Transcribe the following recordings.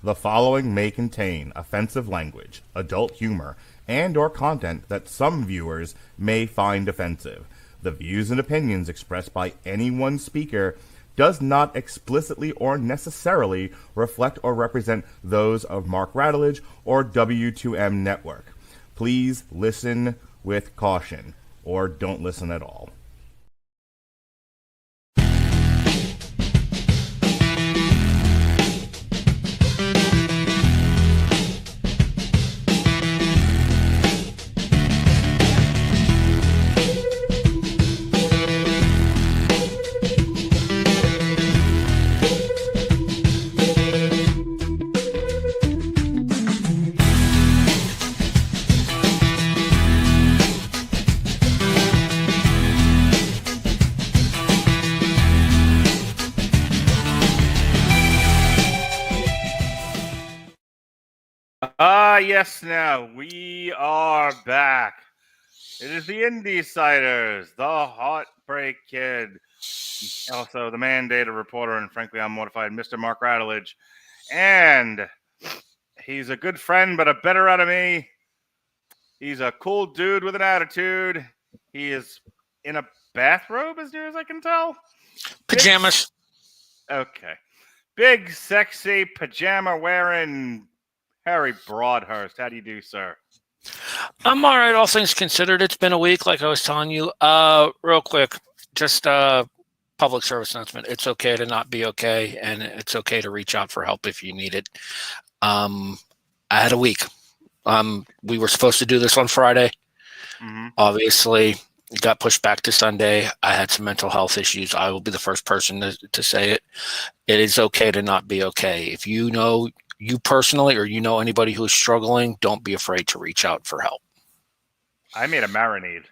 The following may contain offensive language, adult humor, and or content that some viewers may find offensive. The views and opinions expressed by any one speaker does not explicitly or necessarily reflect or represent those of Mark Radulich or W2M Network. Please listen with caution, or don't listen at all. Yes, now we are back. It is the IndySiders, the Heartbreak Kid, also the mandated reporter, and frankly, I'm mortified, Mr. Mark Radulich. And he's a good friend, but a better enemy. He's a cool dude with an attitude. He is in a bathrobe, as near as I can tell. Pajamas. Okay. Big, sexy, pajama-wearing Harry Broadhurst. How do you do, sir? I'm all right, all things considered. It's been a week, like I was telling you. Real quick, just public service announcement. It's okay to not be okay, and it's okay to reach out for help if you need it. I had a week. We were supposed to do this on Friday. Mm-hmm. Obviously, it got pushed back to Sunday. I had some mental health issues. I will be the first person to say it. It is okay to not be okay. If you know you personally or you know anybody who's struggling, don't be afraid to reach out for help. I made a marinade.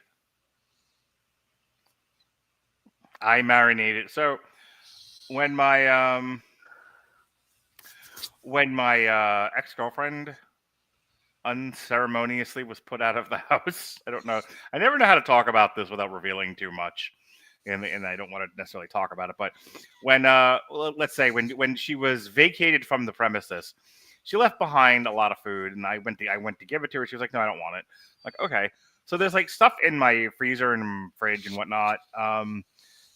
I marinated. So when my ex-girlfriend unceremoniously was put out of the house, I don't know. I never know how to talk about this without revealing too much. And I don't want to necessarily talk about it, but when let's say when she was vacated from the premises, she left behind a lot of food, and I went to give it to her. She was like, "No, I don't want it." I'm like, okay, so there's like stuff in my freezer and fridge and whatnot,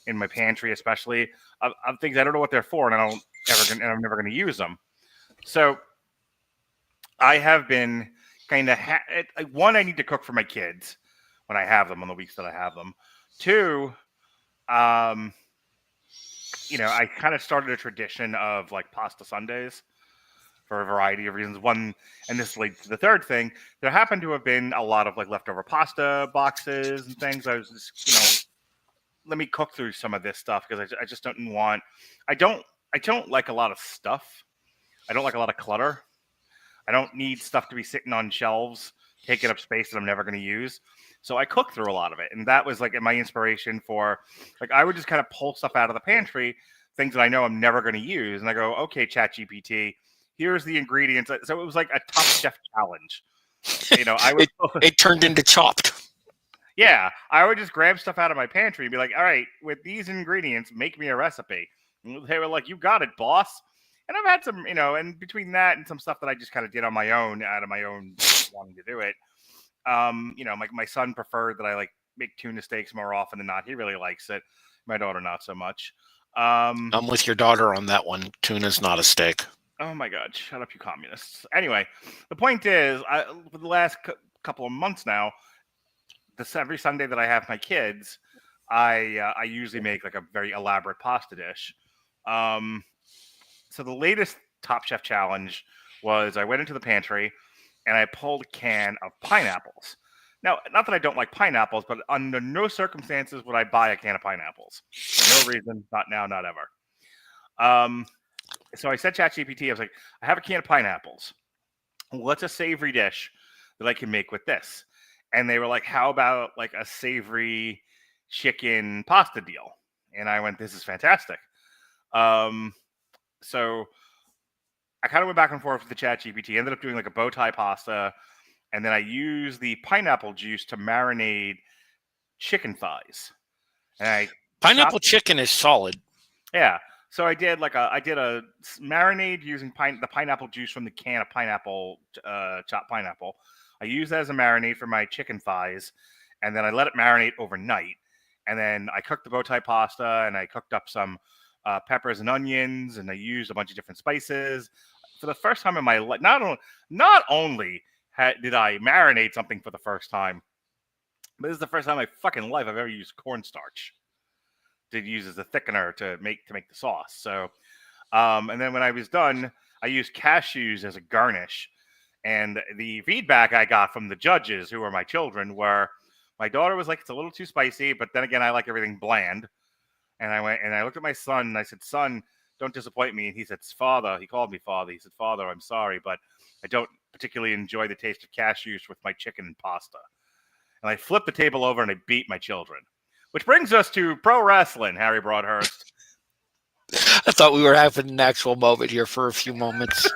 in my pantry especially, of things I don't know what they're for, and I'm never going to use them. So I have been kind of one. I need to cook for my kids when I have them on the weeks that I have them. Two. I kind of started a tradition of like pasta Sundays for a variety of reasons. One, and this leads to the third thing, there happened to have been a lot of like leftover pasta boxes and things. I was just, let me cook through some of this stuff because I just don't want, I don't like a lot of stuff. I don't like a lot of clutter. I don't need stuff to be sitting on shelves, taking up space that I'm never going to use. So I cooked through a lot of it. And that was like my inspiration for, like, I would just kind of pull stuff out of the pantry, things that I know I'm never going to use. And I go, okay, ChatGPT, here's the ingredients. So it was like a Top Chef challenge. It turned into Chopped. Yeah. I would just grab stuff out of my pantry and be like, all right, with these ingredients, make me a recipe. And they were like, you got it, boss. And I've had some, and between that and some stuff that I just kind of did on my own, out of my own wanting to do it. My son preferred that I like make tuna steaks more often than not. He really likes it. My daughter not so much. I'm with your daughter on that one. Tuna's not a steak. Oh my God! Shut up, you communists. Anyway, the point is, for the last couple of months now, every Sunday that I have my kids, I usually make like a very elaborate pasta dish. So the latest Top Chef challenge was I went into the pantry and I pulled a can of pineapples. Now, not that I don't like pineapples, but under no circumstances would I buy a can of pineapples. For no reason, not now, not ever. So I said ChatGPT, I was like, I have a can of pineapples. What's a savory dish that I can make with this? And they were like, how about like a savory chicken pasta deal? And I went, this is fantastic. So I kind of went back and forth with the ChatGPT, ended up doing like a bow tie pasta, and then I used the pineapple juice to marinate chicken thighs. And Pineapple chicken is solid. Yeah. So I did a marinade using the pineapple juice from the can of chopped pineapple. I used that as a marinade for my chicken thighs, and then I let it marinate overnight. And then I cooked the bow tie pasta, and I cooked up some peppers and onions, and I used a bunch of different spices. For the first time in my life, not only did I marinate something for the first time, but this is the first time in my fucking life I've ever used cornstarch to use as a thickener to make the sauce. So, and then when I was done, I used cashews as a garnish. And the feedback I got from the judges, who were my children, were my daughter was like, it's a little too spicy, but then again, I like everything bland. And I looked at my son and I said, son, don't disappoint me. And he said, father, he called me father. He said, father, I'm sorry, but I don't particularly enjoy the taste of cashews with my chicken and pasta. And I flipped the table over and I beat my children. Which brings us to pro wrestling, Harry Broadhurst. I thought we were having an actual moment here for a few moments.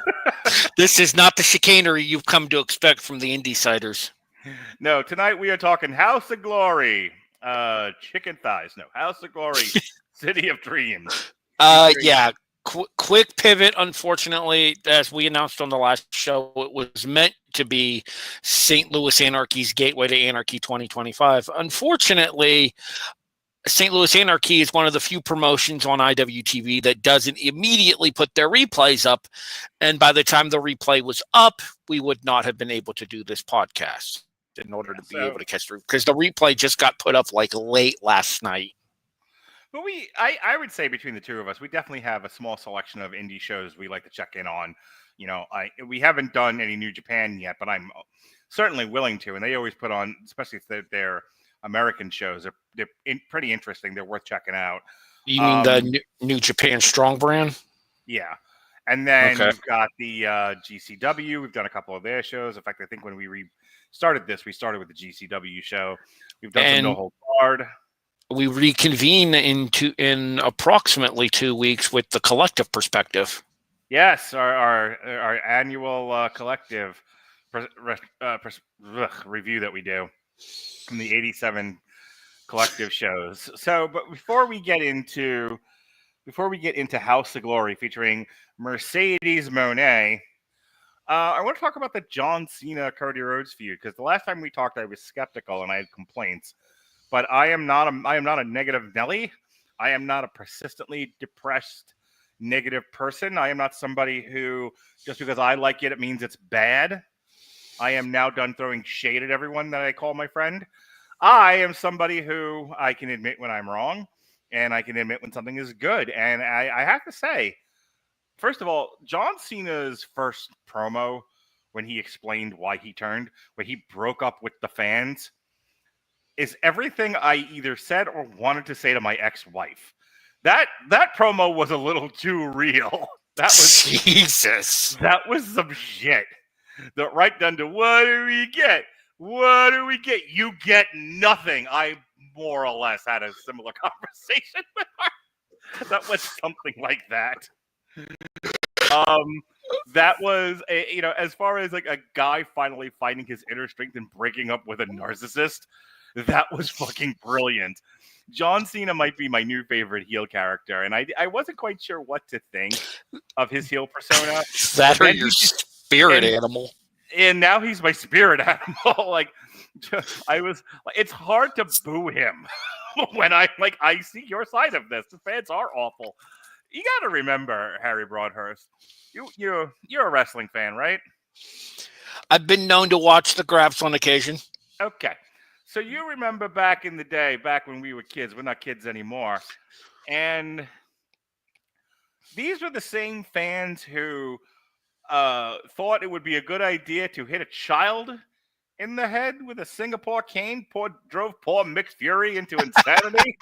This is not the chicanery you've come to expect from the IndySiders. No, tonight we are talking House of Glory, chicken thighs. No, House of Glory, City of Dreams. Yeah. Quick pivot. Unfortunately, as we announced on the last show, it was meant to be St. Louis Anarchy's Gateway to Anarchy 2025. Unfortunately, St. Louis Anarchy is one of the few promotions on IWTV that doesn't immediately put their replays up. And by the time the replay was up, we would not have been able to do this podcast in order to be able to catch through, because the replay just got put up like late last night. But I would say between the two of us, we definitely have a small selection of indie shows we like to check in on. You know, we haven't done any New Japan yet, but I'm certainly willing to. And they always put on, especially if they're American shows, they're pretty interesting. They're worth checking out. You mean the New Japan Strong brand? Yeah. And then we've got the GCW. We've done a couple of their shows. In fact, I think when we started this, we started with the GCW show. We've done some No Hold Barred. We reconvene in approximately 2 weeks with the collective perspective. Yes, our annual collective review that we do from the 87 collective shows. So, but before we get into House of Glory featuring Mercedes Moné, I want to talk about the John Cena Cody Rhodes feud, because the last time we talked, I was skeptical and I had complaints. But I am not a negative Nelly. I am not a persistently depressed, negative person. I am not somebody who, just because I like it, it means it's bad. I am now done throwing shade at everyone that I call my friend. I am somebody who I can admit when I'm wrong, and I can admit when something is good. And I have to say, first of all, John Cena's first promo, when he explained why he turned, when he broke up with the fans, is everything I either said or wanted to say to my ex-wife. That promo was a little too real. That was Jesus. That was some shit. Right down to, what do we get? What do we get? You get nothing. I more or less had a similar conversation with her. That was something like that. That was as far as like a guy finally finding his inner strength and breaking up with a narcissist. That was fucking brilliant. John Cena might be my new favorite heel character, and I wasn't quite sure what to think of his heel persona. That or your spirit animal. And now he's my spirit animal. Like, it's hard to boo him when I see your side of this. The fans are awful. You got to remember, Harry Broadhurst, you're a wrestling fan, right? I've been known to watch the graps on occasion. Okay. So you remember back in the day, back when we were kids. We're not kids anymore. And these were the same fans who thought it would be a good idea to hit a child in the head with a Singapore cane, drove poor Mick Fury into insanity.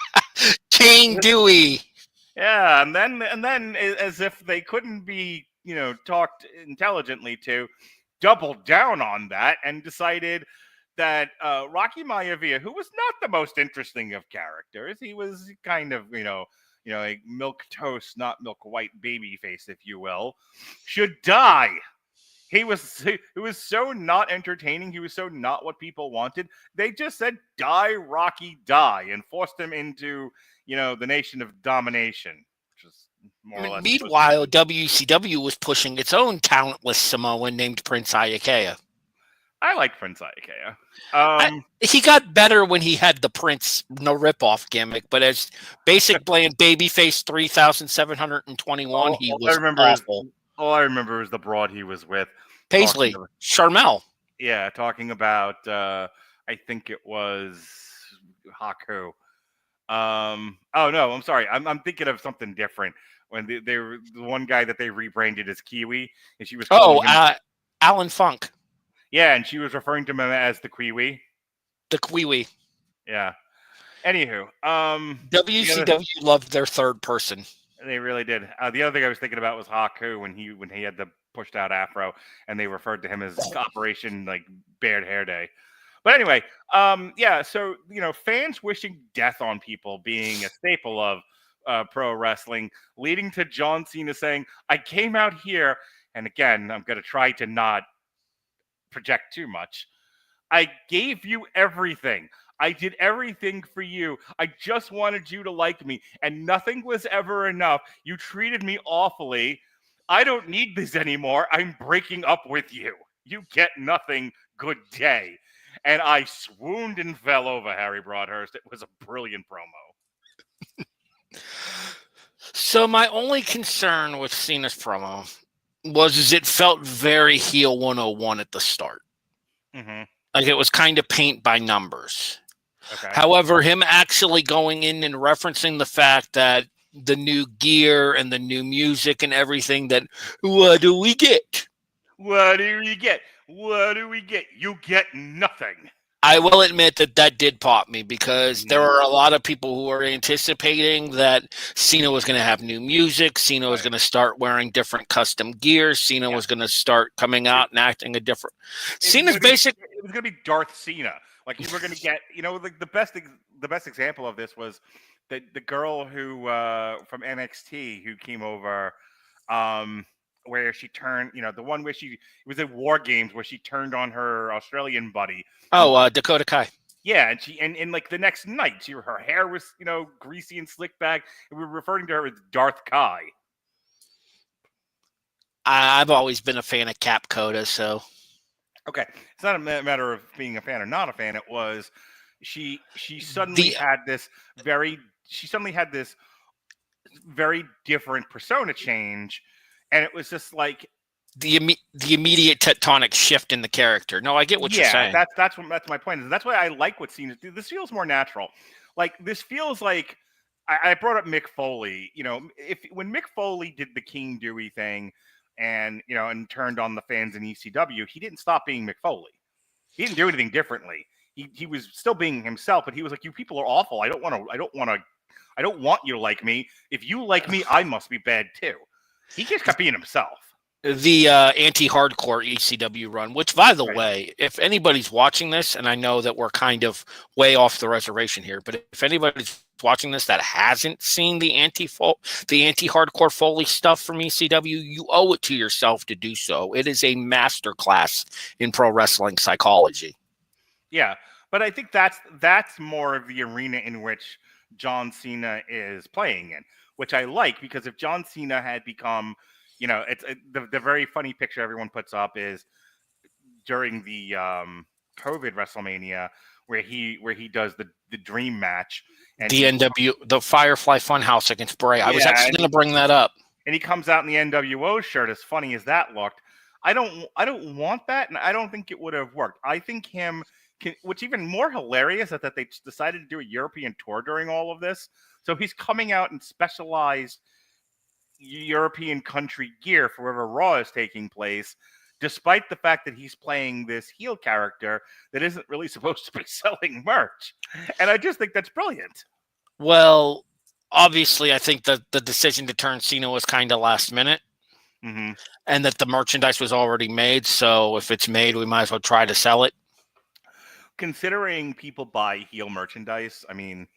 Cane Dewey. Yeah, and then as if they couldn't be, talked intelligently to, doubled down on that and decided that Rocky Maivia, who was not the most interesting of characters, he was kind of, a milk toast, not milk white baby face, if you will, should die. He was so not entertaining. He was so not what people wanted. They just said, die, Rocky, die, and forced him into, the Nation of Domination, which is more or less. Meanwhile, WCW was pushing its own talentless Samoan named Prince Iaukea. I like Prince Iaukea. He got better when he had the Prince no ripoff gimmick, but as basic bland babyface 3,721, he was awful. All I remember is the broad he was with. Paisley, Charmel. Yeah, talking about I think it was Haku. Oh no, I'm sorry. I'm thinking of something different. When they were the one guy that they rebranded as Kiwi, and she was Alan Funk. Yeah, and she was referring to him as the Kiwi. The Kiwi. Yeah. Anywho, WCW loved their third person. They really did. The other thing I was thinking about was Haku when he had the pushed out afro, and they referred to him as Operation like Bared Hair Day. But anyway, so fans wishing death on people being a staple of pro wrestling, leading to John Cena saying, "I came out here," and again, I'm going to try to not project too much. "I gave you everything. I did everything for you. I just wanted you to like me, and nothing was ever enough. You treated me awfully. I don't need this anymore. I'm breaking up with you. You get nothing. Good day." And I swooned and fell over, Harry Broadhurst. It was a brilliant promo. So my only concern with Cena's promo was it felt very heel 101 at the start. Mm-hmm. Like it was kind of paint by numbers. Okay. However, him actually going in and referencing the fact that the new gear and the new music and everything that, what do we get? What do we get? What do we get? You get nothing. I will admit that did pop me because there are a lot of people who are anticipating that Cena was going to have new music. Cena was going to start wearing different custom gear. Cena was going to start coming out and acting a different. Cena's basic. It was going to be Darth Cena. Like you were going to get, like the best example of this was the girl who from NXT who came over. Where she turned, the one where it was at War Games where she turned on her Australian buddy. Oh, Dakota Kai. Yeah, and like the next night, her hair was, greasy and slicked back. And we were referring to her as Darth Kai. I've always been a fan of Cap Coda, so. Okay, it's not a matter of being a fan or not a fan. It was she suddenly had this very different persona change. And it was just like the immediate tectonic shift in the character. No, I get what you're saying. That's my point. That's why I like what Cena's do. This feels more natural. Like this feels like I brought up Mick Foley. When Mick Foley did the King Dewey thing, and and turned on the fans in ECW, he didn't stop being Mick Foley. He didn't do anything differently. He was still being himself, but he was like, "You people are awful. I don't want you to like me. If you like me, I must be bad too." He just kept being himself. The anti-hardcore ECW run, which, by the way, if anybody's watching this, and I know that we're kind of way off the reservation here, but if anybody's watching this that hasn't seen the anti-hardcore Foley stuff from ECW, you owe it to yourself to do so. It is a masterclass in pro wrestling psychology. Yeah, but I think that's more of the arena in which John Cena is playing in. Which I like because if John Cena had become, it's the very funny picture everyone puts up is during the COVID WrestleMania where he does the dream match and the Firefly Funhouse against Bray. I was actually going to bring that up. And he comes out in the NWO shirt. As funny as that looked, I don't want that, and I don't think it would have worked. I think what's even more hilarious is that they decided to do a European tour during all of this. So he's coming out in specialized European country gear for wherever Raw is taking place, despite the fact that he's playing this heel character that isn't really supposed to be selling merch. And I just think that's brilliant. Well, obviously, I think that the decision to turn Cena was kind of last minute. Mm-hmm. And that the merchandise was already made. So if it's made, we might as well try to sell it. Considering people buy heel merchandise, I mean,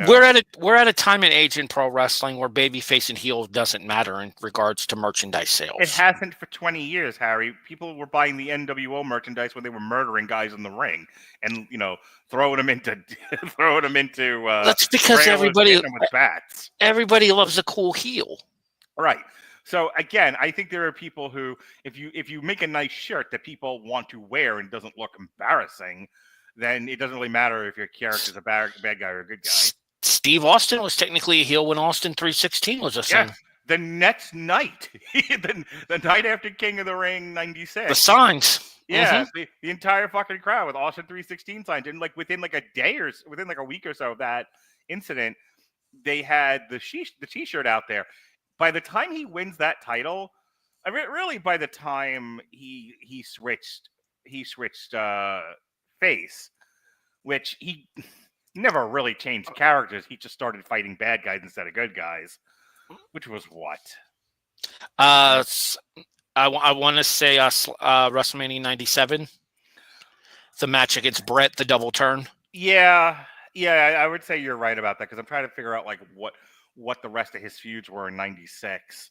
we're at a time and age in pro wrestling where babyface and heel doesn't matter in regards to merchandise sales. It hasn't for 20 years, Harry. People were buying the NWO merchandise when they were murdering guys in the ring and throwing them into that's because everybody with bats. Everybody loves a cool heel. Right. So again, I think there are people who, if you make a nice shirt that people want to wear and doesn't look embarrassing, then it doesn't really matter if your character's a bad guy or a good guy. Steve Austin was technically a heel when Austin 316 was a thing. Yes. The next night, the night after King of the Ring '96, The signs. yeah, the entire fucking crowd with Austin 316 signs, and like within like a day or within like a week or so of that incident, they had the T-shirt out there. By the time he wins that title, really by the time he switched face, which he never really changed characters. He just started fighting bad guys instead of good guys, which was what? I want to say WrestleMania 97, the match against Brett, the double turn. Yeah, I would say you're right about that because I'm trying to figure out like what the rest of his feuds were in '96.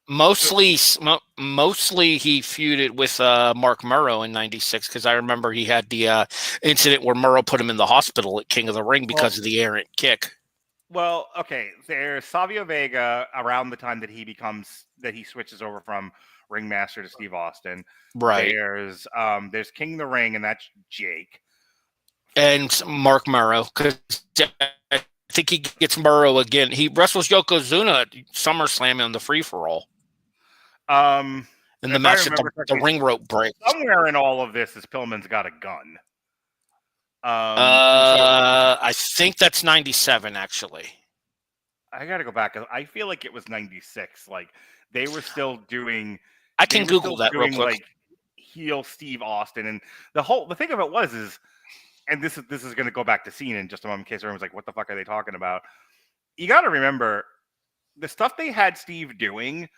Mostly he feuded with Mark Murrow in '96 because I remember he had the incident where Murrow put him in the hospital at King of the Ring because of the errant kick. Well, okay, there's Savio Vega around the time that he switches over from Ringmaster to Steve Austin. Right. There's King of the Ring, and that's Jake. And Mark Murrow, because I think he gets Murrow again. He wrestles Yokozuna at SummerSlam on the free-for-all. In the match at the ring rope break. Somewhere in all of this is Pillman's got a gun. I think that's 97, actually. I got to go back. I feel like it was 96. Like, they were still doing... I can Google that real quick. Like, heel Steve Austin. And the thing of it was, and this is going to go back to Cena in just a moment in case everyone's like, what the fuck are they talking about? You got to remember, the stuff they had Steve doing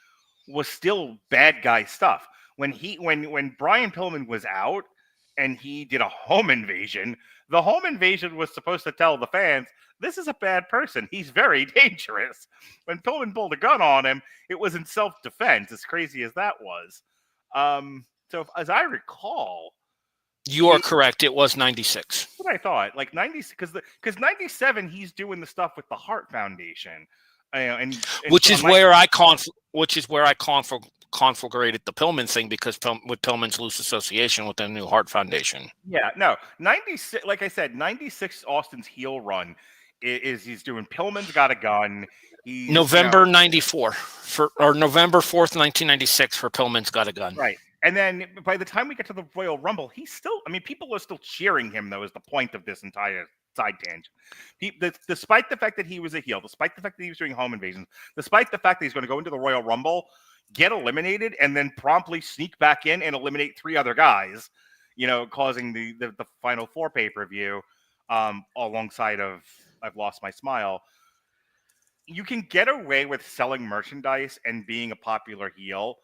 was still bad guy stuff. When Brian Pillman was out and he did a home invasion, the home invasion was supposed to tell the fans, this is a bad person. He's very dangerous. When Pillman pulled a gun on him, it was in self-defense, as crazy as that was. So as I recall, you are correct. It was 96. What I thought, like 96, because 97, he's doing the stuff with the Heart Foundation, which is where I conflagrated the Pillman thing because with Pillman's loose association with the new Heart Foundation. Yeah, no, 96. Like I said, 96 Austin's heel run is he's doing Pillman's got a gun. November 94 or November 4th, 1996 for Pillman's got a gun. Right. And then by the time we get to the Royal Rumble, he's still, people are still cheering him, though, is the point of this entire side tangent. Despite the fact that he was a heel, despite the fact that he was doing home invasions, despite the fact that he's going to go into the Royal Rumble, get eliminated, and then promptly sneak back in and eliminate 3 other guys, causing the Final Four pay-per-view alongside of I've Lost My Smile. You can get away with selling merchandise and being a popular heel.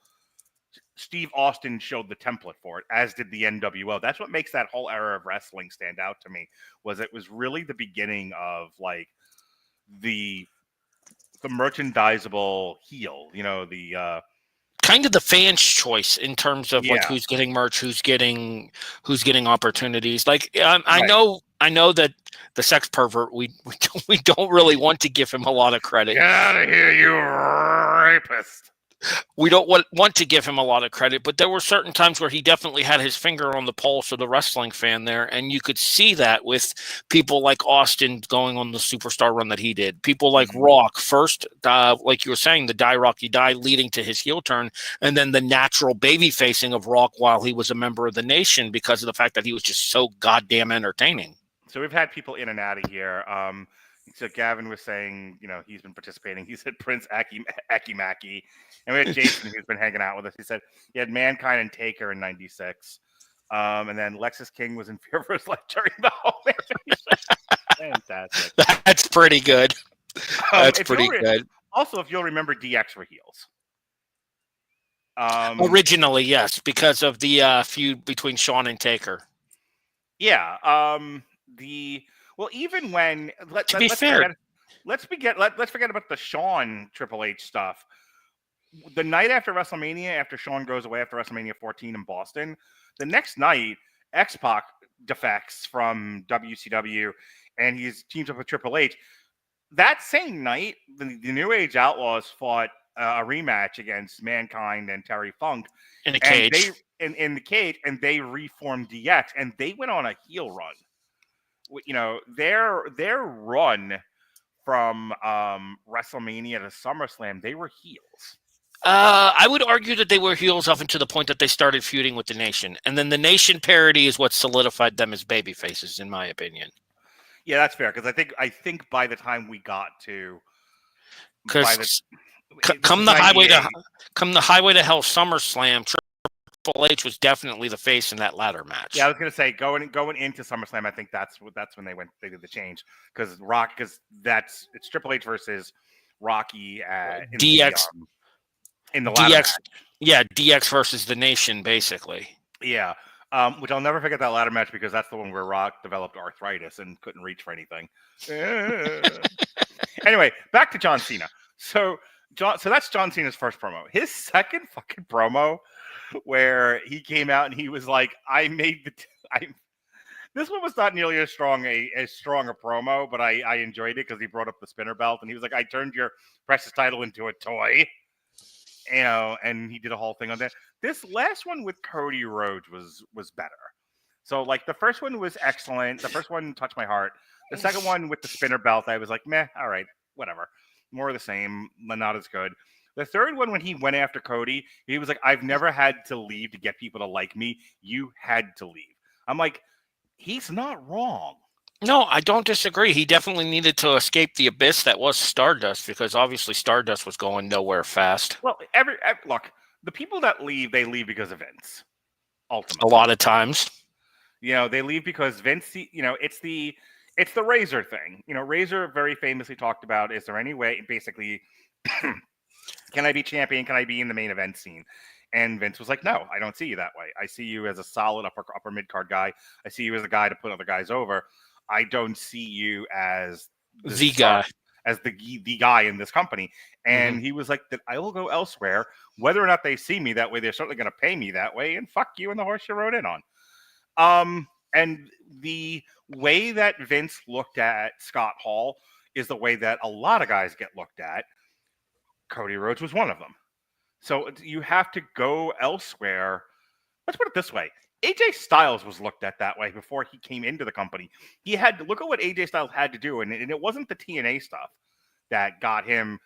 Steve Austin showed the template for it, as did the NWO. That's what makes that whole era of wrestling stand out to me, was it was really the beginning of like the merchandisable heel, the kind of the fans' choice in terms of like who's getting merch, who's getting opportunities. Like I know that the sex pervert, we don't really want to give him a lot of credit. Get out of here, you rapist. We don't want to give him a lot of credit, but there were certain times where he definitely had his finger on the pulse of the wrestling fan there, and you could see that with people like Austin going on the superstar run that he did. People like Rock, first, like you were saying, the Die Rock You Die leading to his heel turn, and then the natural baby facing of Rock while he was a member of the Nation because of the fact that he was just so goddamn entertaining. So we've had people in and out of here. So Gavin was saying, he's been participating. He said Prince Aki Maki. And we had Jason who's been hanging out with us. He said he had Mankind and Taker in 96. And then Lexus King was in fear for his life during the whole invasion. Fantastic. That's pretty good. That's pretty good. Also, if you'll remember, DX were heels. Originally, yes, because of the feud between Shawn and Taker. Yeah. Even when let's forget about the Shawn Triple H stuff. The night after WrestleMania, after Shawn goes away after WrestleMania 14 in Boston, the next night X-Pac defects from WCW and he teams up with Triple H. That same night, the New Age Outlaws fought a rematch against Mankind and Terry Funk In a cage. In the cage, and they reformed DX, and they went on a heel run. You know, their run from WrestleMania to SummerSlam, they were heels. I would argue that they were heels up until the point that they started feuding with the Nation, and then the Nation parody is what solidified them as baby faces, in my opinion. Yeah, that's fair, because I think by the time we got to, because come the highway to Hell SummerSlam, Triple H was definitely the face in that ladder match. Yeah, I was gonna say going into SummerSlam, I think that's when they did the change, because it's Triple H versus Rocky DX in the ladder match. Yeah, DX versus the Nation, basically. Yeah. Which I'll never forget that ladder match, because that's the one where Rock developed arthritis and couldn't reach for anything. Anyway, back to John Cena. So that's John Cena's first promo. His second fucking promo, where he came out and he was like, this one was not nearly as strong a promo, but I enjoyed it because he brought up the spinner belt, and he was like, I turned your precious title into a toy. You know, and he did a whole thing on that. This last one with Cody Rhodes was better. So, like, the first one was excellent. The first one touched my heart. The second one with the spinner belt, I was like, meh, all right, whatever. More of the same, but not as good. The third one, when he went after Cody, he was like, I've never had to leave to get people to like me. You had to leave. I'm like, he's not wrong. No, I don't disagree. He definitely needed to escape the abyss that was Stardust, because obviously Stardust was going nowhere fast. Well, look, the people that leave, they leave because of Vince. Ultimately, a lot of times, you know, they leave because Vince. You know, it's the Razor thing. You know, Razor very famously talked about, is there any way, basically, can I be champion? Can I be in the main event scene? And Vince was like, no, I don't see you that way. I see you as a solid upper mid card guy. I see you as a guy to put other guys over. I don't see you as the guy, as the guy in this company. And he was like, that I will go elsewhere. Whether or not they see me that way, they're certainly going to pay me that way. And fuck you and the horse you rode in on. And the way that Vince looked at Scott Hall is the way that a lot of guys get looked at. Cody Rhodes was one of them. So you have to go elsewhere. Let's put it this way. AJ Styles was looked at that way before he came into the company. He had to look at what AJ Styles had to do, and it wasn't the TNA stuff that got him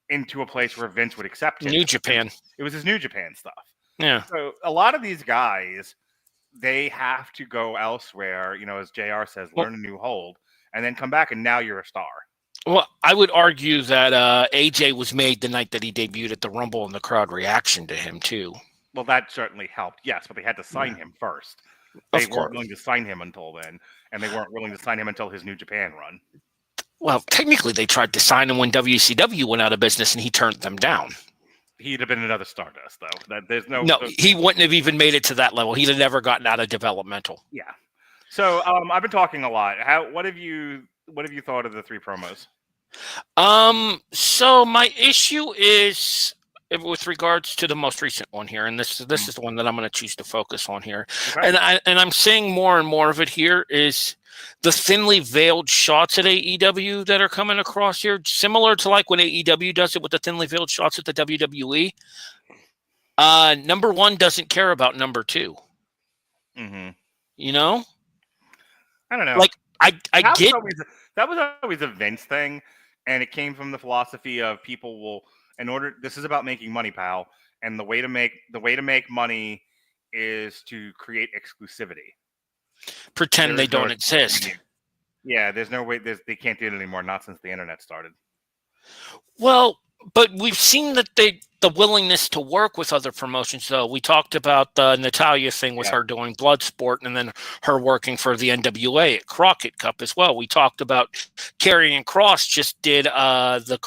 into a place where Vince would accept him. New Japan. It was his New Japan stuff. Yeah. So a lot of these guys, they have to go elsewhere, you know, as JR says, learn a new hold, and then come back, and now you're a star. Well, I would argue that AJ was made the night that he debuted at the Rumble, and the crowd reaction to him, too. Well, that certainly helped, yes, but they had to sign him first. They weren't willing to sign him until then, and they weren't willing to sign him until his New Japan run. Well, technically, they tried to sign him when WCW went out of business, and he turned them down. He'd have been another Stardust, though. He wouldn't have even made it to that level. He'd have never gotten out of developmental. Yeah. So I've been talking a lot. What have you thought of the three promos? So my issue is with regards to the most recent one here, and this is the one that I'm going to choose to focus on here. Okay. And I'm seeing more and more of it here is the thinly veiled shots at AEW that are coming across here, similar to like when AEW does it with the thinly veiled shots at the WWE. Number one doesn't care about number two. Mm-hmm. You know? I don't know. Like I get that was always a Vince thing, and it came from the philosophy of people will. This is about making money, pal, and the way to make money is to create exclusivity. Pretend they don't exist. Yeah, there's no way. They can't do it anymore. Not since the internet started. Well, but we've seen that the willingness to work with other promotions, though. We talked about the Natalya thing with her doing Bloodsport, and then her working for the NWA at Crockett Cup as well. We talked about Karrion Kross just did the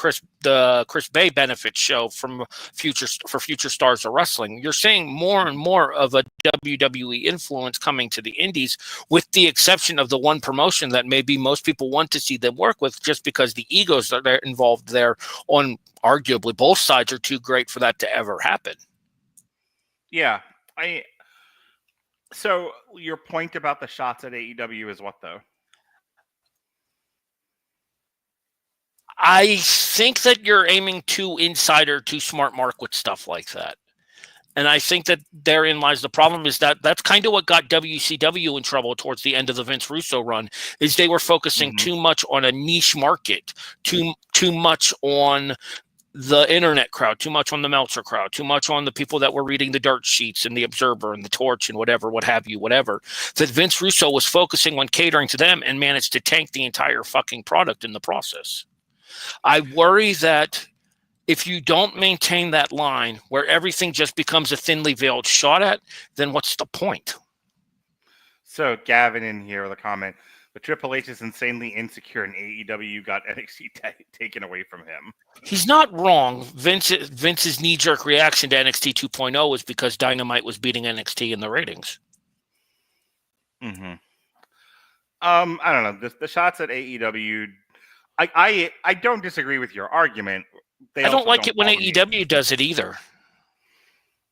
Chris Bay benefit show for Future Stars of Wrestling. You're seeing more and more of a WWE influence coming to the indies, with the exception of the one promotion that maybe most people want to see them work with, just because the egos that are involved there on arguably both sides are too great for that to ever happen. Yeah. So your point about the shots at AEW is what, though? I think that you're aiming too insider, too smart mark with stuff like that. And I think that therein lies the problem, is that that's kind of what got WCW in trouble towards the end of the Vince Russo run, is they were focusing too much on a niche market, too much on the internet crowd, too much on the Meltzer crowd, too much on the people that were reading the dirt sheets and the Observer and the Torch and whatever, that Vince Russo was focusing on catering to them and managed to tank the entire fucking product in the process. I worry that if you don't maintain that line where everything just becomes a thinly veiled shot at, then what's the point? So Gavin in here with a comment: the Triple H is insanely insecure, and AEW got NXT taken away from him. He's not wrong. Vince's knee-jerk reaction to NXT 2.0 was because Dynamite was beating NXT in the ratings. I don't know. The shots at AEW, I don't disagree with your argument. I don't like it when AEW does it either.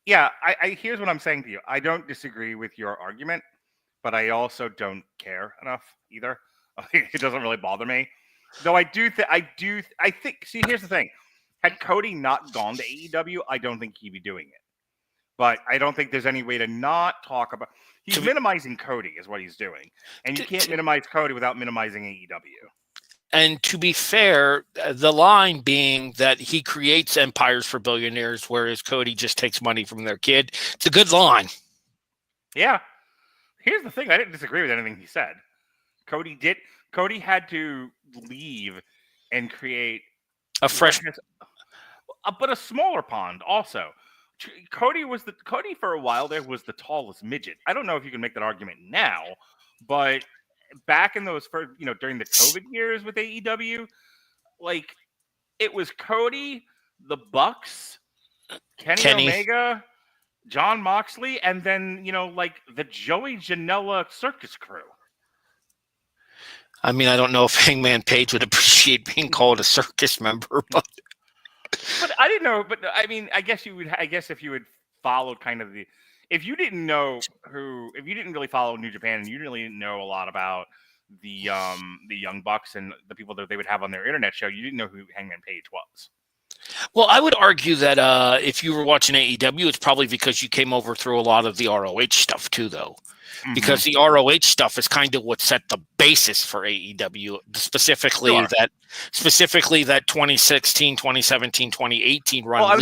Yeah, I here's what I'm saying to you. I don't disagree with your argument, but I also don't care enough either. It doesn't really bother me. Though I think. See, here's the thing: had Cody not gone to AEW, I don't think he'd be doing it. But I don't think there's any way to not talk about. He's minimizing Cody, is what he's doing, and you can't minimize Cody without minimizing AEW. And to be fair, the line being that he creates empires for billionaires, whereas Cody just takes money from their kid. It's a good line. Yeah. Here's the thing: I didn't disagree with anything he said. Cody had to leave and create a fresh, but a smaller pond also. Cody for a while there was the tallest midget. I don't know if you can make that argument now, but back in those first, during the COVID years with AEW, like it was Cody, the Bucks, Kenny Omega, John Moxley, and then like the Joey Janela circus crew. I mean, I don't know if Hangman Page would appreciate being called a circus member, but I didn't know. But I mean, I guess you would. I guess if you had followed kind of if you didn't really follow New Japan and you really didn't know a lot about the Young Bucks and the people that they would have on their internet show, you didn't know who Hangman Page was. Well, I would argue that if you were watching AEW, it's probably because you came over through a lot of the ROH stuff too, though. Because the ROH stuff is kind of what set the basis for AEW, specifically that 2016, 2017, 2018 run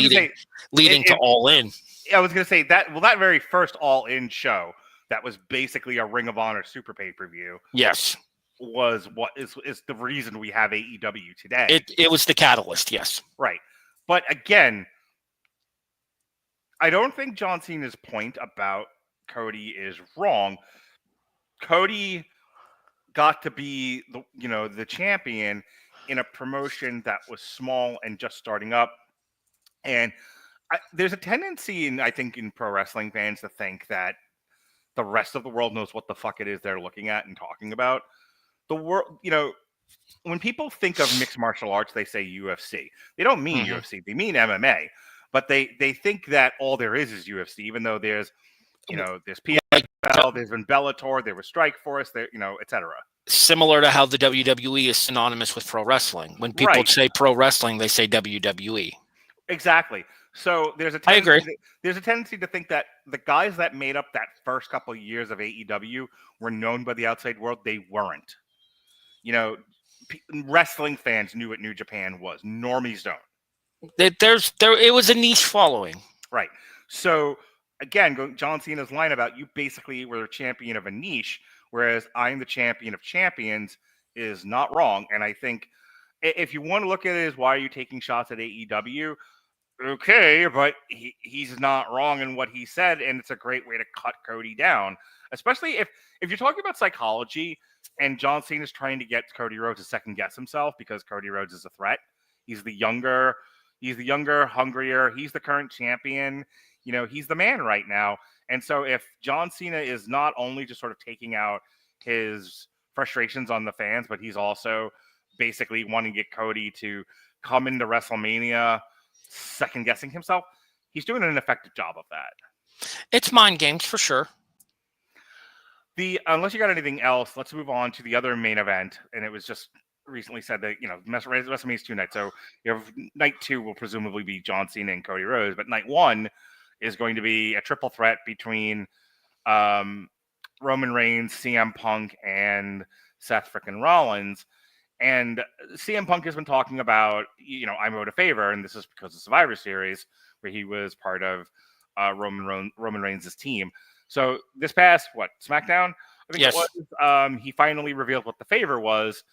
leading to All In. I was going to say that. Well, that very first All In show that was basically a Ring of Honor super pay-per-view. Yes, was what is the reason we have AEW today. It was the catalyst. Yes, right. But again, I don't think John Cena's point about Cody is wrong. Cody got to be the champion in a promotion that was small and just starting up, and there's a tendency I think in pro wrestling fans to think that the rest of the world knows what the fuck it is they're looking at and talking about. The world, when people think of mixed martial arts, they say UFC. They don't mean UFC. They mean MMA. But they think that all there is UFC, even though there's there's PFL, there's been Bellator, there was Strikeforce, there, etc. Similar to how the WWE is synonymous with pro wrestling. When people say pro wrestling, they say WWE. Exactly. So there's a tendency to think that the guys that made up that first couple of years of AEW were known by the outside world. They weren't. Wrestling fans knew what New Japan was. Normies don't. It was a niche following. Right. So again, John Cena's line about you basically were a champion of a niche, whereas I'm the champion of champions is not wrong. And I think if you want to look at it as why are you taking shots at AEW? Okay, but he's not wrong in what he said, and it's a great way to cut Cody down, especially if you're talking about psychology and John Cena is trying to get Cody Rhodes to second guess himself because Cody Rhodes is a threat. He's the younger, hungrier. He's the current champion. He's the man right now. And so if John Cena is not only just sort of taking out his frustrations on the fans, but he's also basically wanting to get Cody to come into WrestleMania second guessing himself, he's doing an effective job of that. It's mind games for sure. Unless you got anything else, let's move on to the other main event. And it was just recently said that, WrestleMania is 2 nights. So you have night 2 will presumably be John Cena and Cody Rhodes, but night 1 is going to be a triple threat between Roman Reigns, CM Punk, and Seth frickin' Rollins. And CM Punk has been talking about, I'm owed a favor, and this is because of Survivor Series, where he was part of Roman Reigns' team. So this past, SmackDown? I think Yes. it was. He finally revealed what the favor was.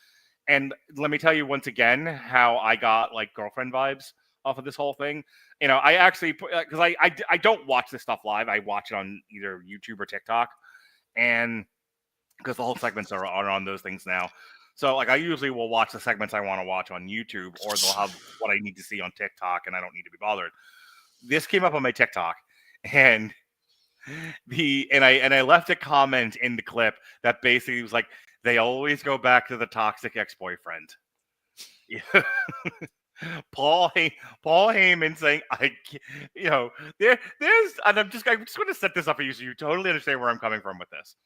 And let me tell you once again how I got like girlfriend vibes off of this whole thing. I actually, because I don't watch this stuff live. I watch it on either YouTube or TikTok. And because the whole segments are on those things now. So like I usually will watch the segments I want to watch on YouTube, or they'll have what I need to see on TikTok, and I don't need to be bothered. This came up on my TikTok, and I left a comment in the clip that basically was like, they always go back to the toxic ex-boyfriend. Yeah. Paul Heyman saying, there's, and I'm just going to set this up for you so you totally understand where I'm coming from with this.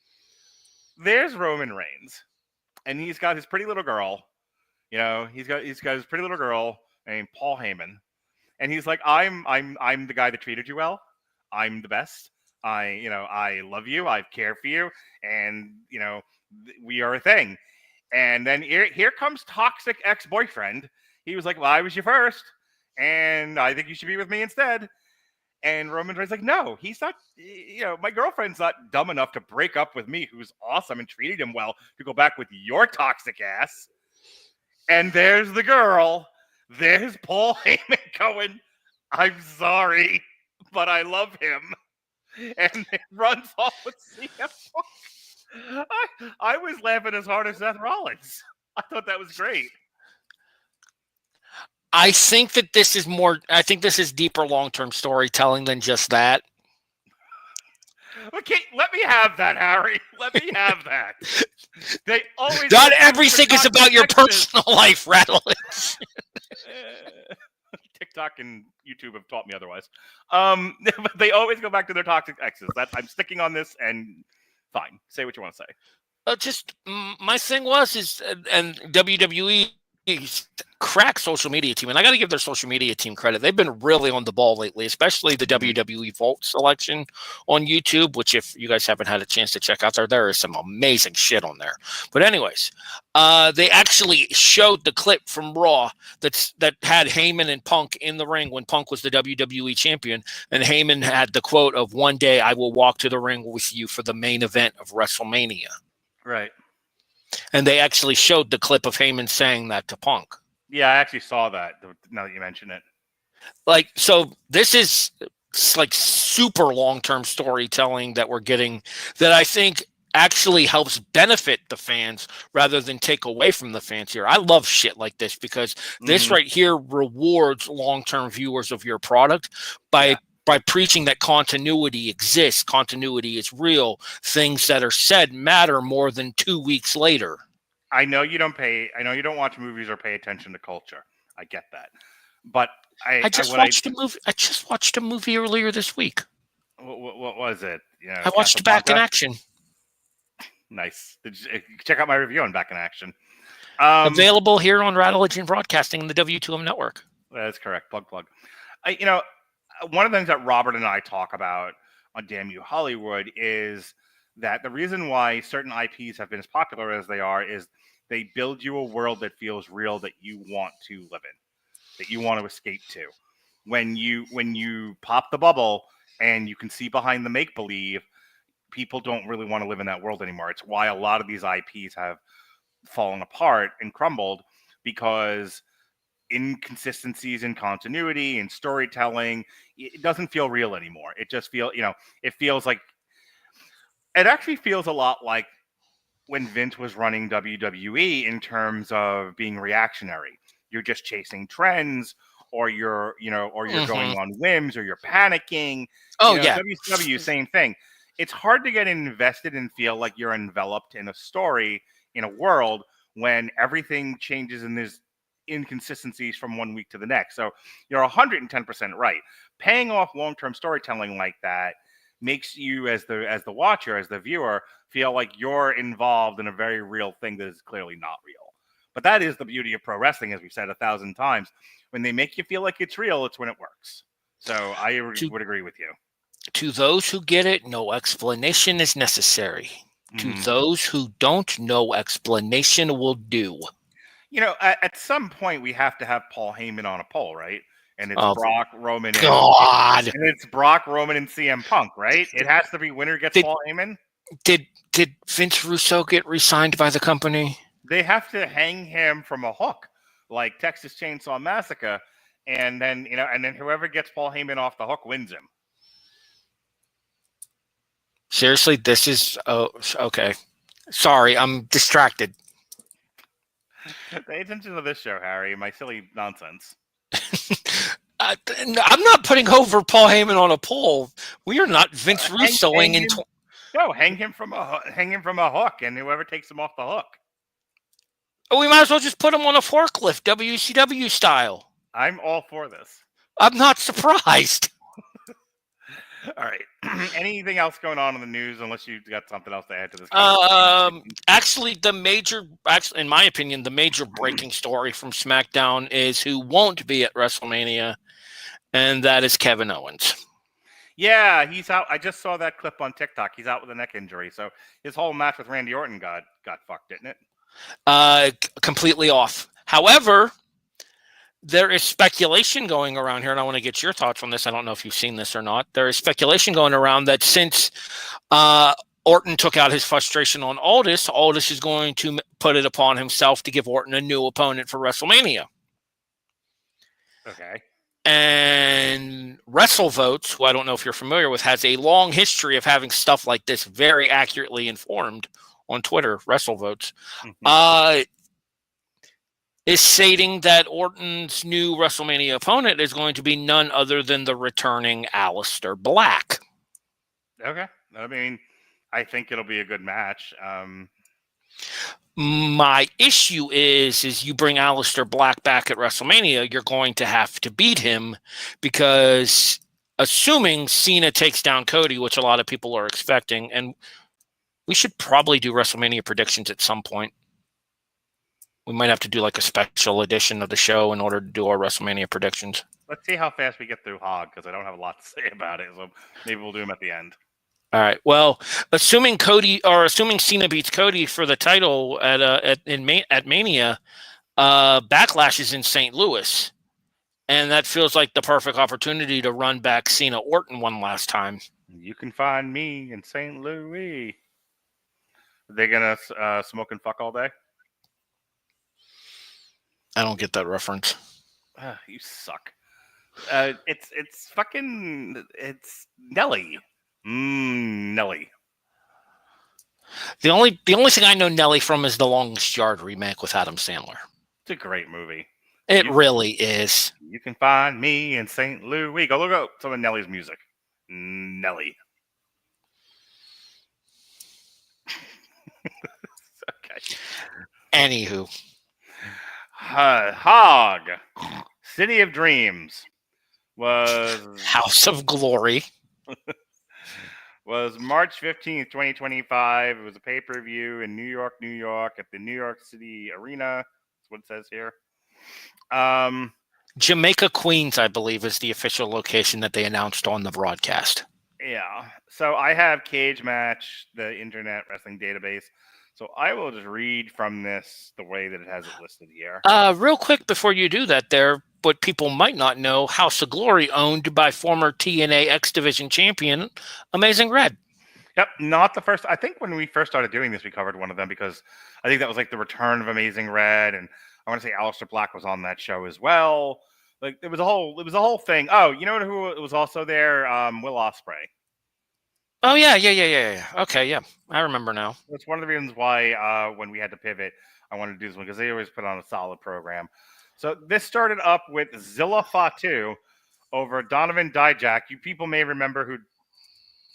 There's Roman Reigns, and he's got his pretty little girl. He's got his pretty little girl named Paul Heyman, and he's like, I'm the guy that treated you well. I'm the best. I love you. I care for you, and we are a thing. And then here comes toxic ex-boyfriend. He was like, well, I was you first, and I think you should be with me instead. And Roman Reigns like, no, he's not, my girlfriend's not dumb enough to break up with me, who's awesome and treated him well, to go back with your toxic ass. And there's the girl. There's Paul Heyman going, I'm sorry, but I love him. And it runs off with CM Punk. I was laughing as hard as Seth Rollins. I thought that was great. I think that this is deeper long-term storytelling than just that. Okay, let me have that, Harry. Let me have that. They always not everything is about your personal life, Radulich. TikTok and YouTube have taught me otherwise. But they always go back to their toxic exes. I'm sticking on this, and fine. Say what you want to say. Just my thing and WWE crack social media team, and I got to give their social media team credit. They've been really on the ball lately, especially the WWE Vault selection on YouTube, which if you guys haven't had a chance to check out there is some amazing shit on there. But anyways, they actually showed the clip from Raw that had Heyman and Punk in the ring when Punk was the WWE champion, and Heyman had the quote of, "One day I will walk to the ring with you for the main event of WrestleMania." Right. And they actually showed the clip of Heyman saying that to Punk. Yeah, I actually saw that now that you mention it. Like, so this is like super long-term storytelling that we're getting that I think actually helps benefit the fans rather than take away from the fans here. I love shit like this because this right here rewards long-term viewers of your product by preaching that continuity exists, continuity is real, things that are said matter more than 2 weeks later. I know you don't watch movies or pay attention to culture. I get that. But I just watched a movie earlier this week. What was it? I watched Back in Action. Nice. Check out my review on Back in Action. Available here on Radulich and Broadcasting and the W2M network. That's correct. Plug. One of the things that Robert and I talk about on Damn You Hollywood is that the reason why certain IPs have been as popular as they are is they build you a world that feels real, that you want to live in, that you want to escape to. When you pop the bubble and you can see behind the make-believe, people don't really want to live in that world anymore. It's why a lot of these IPs have fallen apart and crumbled, because inconsistencies in continuity and storytelling, it doesn't feel real anymore. It just feels like, it actually feels a lot like when Vince was running WWE in terms of being reactionary. You're just chasing trends, or you're going on whims, or you're panicking. WCW, same thing. It's hard to get invested and feel like you're enveloped in a story, in a world, when everything changes and there's inconsistencies from 1 week to the next. So you're 110% right. Paying off long-term storytelling like that makes you, as the watcher, as the viewer, feel like you're involved in a very real thing that is clearly not real. But that is the beauty of pro wrestling, as we've said 1,000 times. When they make you feel like it's real, it's when it works. So I would agree with you. To those who get it, no explanation is necessary. To those who don't, no explanation will do. You know, at some point we have to have Paul Heyman on a pole, right? And it's Brock, Roman, God. and it's Brock, Roman, and CM Punk, right? It has to be winner gets Paul Heyman. Did Vince Russo get re-signed by the company? They have to hang him from a hook, like Texas Chainsaw Massacre, and then whoever gets Paul Heyman off the hook wins him. Seriously, this is okay. Sorry, I'm distracted. Pay attention to this show, Harry. My silly nonsense. I'm not putting over Paul Heyman on a pole. We are not Vince Russoing in. No, hang him from a hook, and whoever takes him off the hook. Oh, we might as well just put him on a forklift, WCW style. I'm all for this. I'm not surprised. All right. Anything else going on in the news? Unless you've got something else to add to this. Actually, in my opinion, the major breaking story from SmackDown is who won't be at WrestleMania, and that is Kevin Owens. Yeah, he's out. I just saw that clip on TikTok. He's out with a neck injury, so his whole match with Randy Orton got fucked, didn't it? Completely off. However, there is speculation going around here, and I want to get your thoughts on this. I don't know if you've seen this or not. There is speculation going around that since Orton took out his frustration on Aldis is going to put it upon himself to give Orton a new opponent for WrestleMania. Okay. And WrestleVotes, who I don't know if you're familiar with, has a long history of having stuff like this very accurately informed on Twitter, WrestleVotes. Is stating that Orton's new WrestleMania opponent is going to be none other than the returning Aleister Black. Okay. I mean, I think it'll be a good match. My issue is you bring Aleister Black back at WrestleMania, you're going to have to beat him because assuming Cena takes down Cody, which a lot of people are expecting, and we should probably do WrestleMania predictions at some point. We might have to do like a special edition of the show in order to do our WrestleMania predictions. Let's see how fast we get through HOG because I don't have a lot to say about it. So maybe we'll do them at the end. All right. Well, assuming Cena beats Cody for the title at Mania, Backlash is in St. Louis, and that feels like the perfect opportunity to run back Cena Orton one last time. You can find me in St. Louis. Are they gonna smoke and fuck all day? I don't get that reference. You suck. It's Nelly. Nelly. The only thing I know Nelly from is the Longest Yard remake with Adam Sandler. It's a great movie. It really is. You can find me in St. Louis. Go look up some of Nelly's music. Nelly. Okay. Anywho. HOG, City of Dreams, was House of Glory. Was March 15th, 2025. It was a pay-per-view in New York, at the New York City Arena. That's what it says here. Jamaica, Queens, I believe, is the official location that they announced on the broadcast. Yeah. So I have Cage Match, the Internet Wrestling Database. So I will just read from this the way that it has it listed here. Real quick before you do that there, what people might not know, House of Glory owned by former TNA X Division champion, Amazing Red. Yep, not the first. I think when we first started doing this, we covered one of them because I think that was like the return of Amazing Red, and I want to say Aleister Black was on that show as well. Like it was a whole thing. Oh, you know who was also there? Will Ospreay. Oh, yeah. Okay, yeah. I remember now. That's one of the reasons why when we had to pivot, I wanted to do this one because they always put on a solid program. So this started up with Zilla Fatu over Donovan Dijak. You people may remember who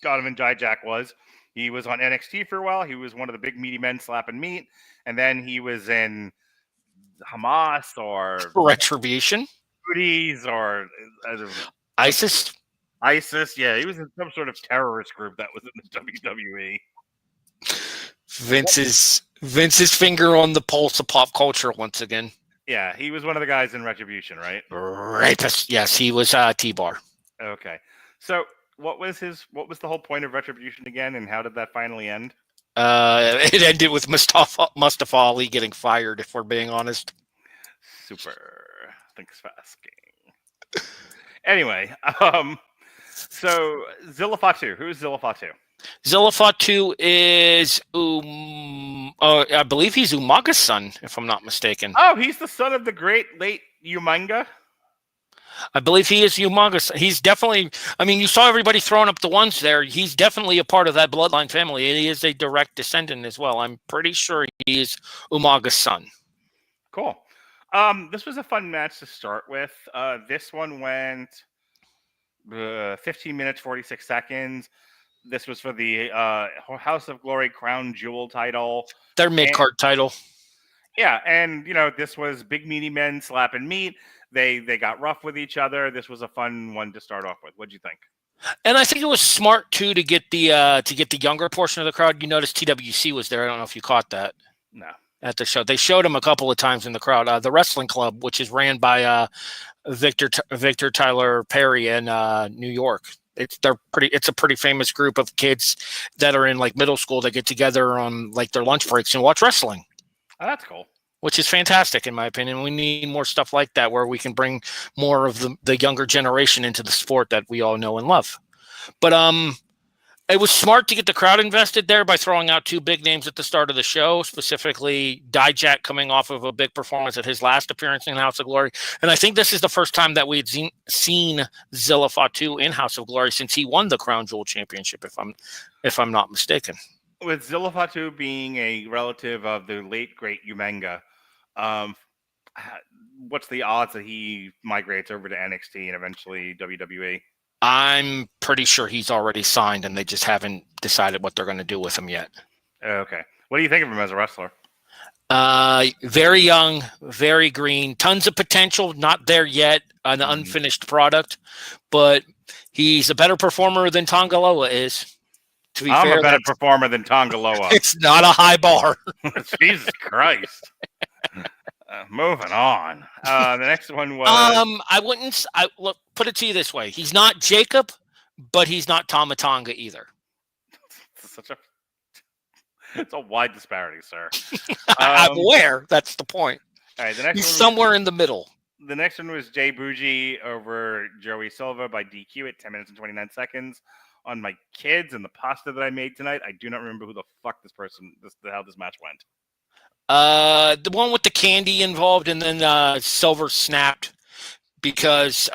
Donovan Dijak was. He was on NXT for a while. He was one of the big meaty men slapping meat. And then he was in Hamas or Retribution. Hoodies or ISIS. Yeah, he was in some sort of terrorist group that was in the WWE. Vince's finger on the pulse of pop culture once again. Yeah, he was one of the guys in Retribution, right? Rapist. Yes, he was T-Bar. Okay. So what was the whole point of Retribution again, and how did that finally end? It ended with Mustafa Ali getting fired, if we're being honest. Super. Thanks for asking. Anyway, so Zilla Fatu. Who's Zilla Fatu? Zilla Fatu is I believe he's Umaga's son, if I'm not mistaken. Oh, he's the son of the great late Umanga. I believe he is Umaga's. He's definitely. I mean, you saw everybody throwing up the ones there. He's definitely a part of that bloodline family. He is a direct descendant as well. I'm pretty sure he is Umaga's son. Cool. This was a fun match to start with. This one went 15 minutes 46 seconds. This was for the House of Glory Crown Jewel title. Their mid-card title. Yeah, and this was big meaty men slapping meat. They got rough with each other. This was a fun one to start off with. What'd you think? And I think it was smart too to get the younger portion of the crowd. You noticed TWC was there. I don't know if you caught that. No. At the show, they showed him a couple of times in the crowd. The Wrestling Club, which is ran by Victor Tyler Perry in New York. It's a pretty famous group of kids that are in like middle school that get together on like their lunch breaks and watch wrestling. Oh, that's cool. Which is fantastic in my opinion. We need more stuff like that where we can bring more of the younger generation into the sport that we all know and love. But it was smart to get the crowd invested there by throwing out two big names at the start of the show, specifically Dijak coming off of a big performance at his last appearance in House of Glory. And I think this is the first time that we had seen Zilla Fatu in House of Glory since he won the Crown Jewel Championship, if I'm not mistaken. With Zilla Fatu being a relative of the late, great Umanga, what's the odds that he migrates over to NXT and eventually WWE? I'm pretty sure he's already signed, and they just haven't decided what they're going to do with him yet. Okay. What do you think of him as a wrestler? Very young, very green, tons of potential, not there yet, an unfinished product, but he's a better performer than Tongaloa is. To be I'm fair, a better performer than Tongaloa. It's not a high bar. Jesus Christ. Moving on. The next one was. Look, put it to you this way: he's not Jacob, but he's not Tamatonga either. It's a wide disparity, sir. I'm aware. That's the point. All right, the next he's one somewhere in the middle. The next one was Jay Bougie over Joey Silva by DQ at 10 minutes and 29 seconds. On my kids and the pasta that I made tonight, I do not remember who the fuck how this match went. The one with the candy involved, and then Silver snapped because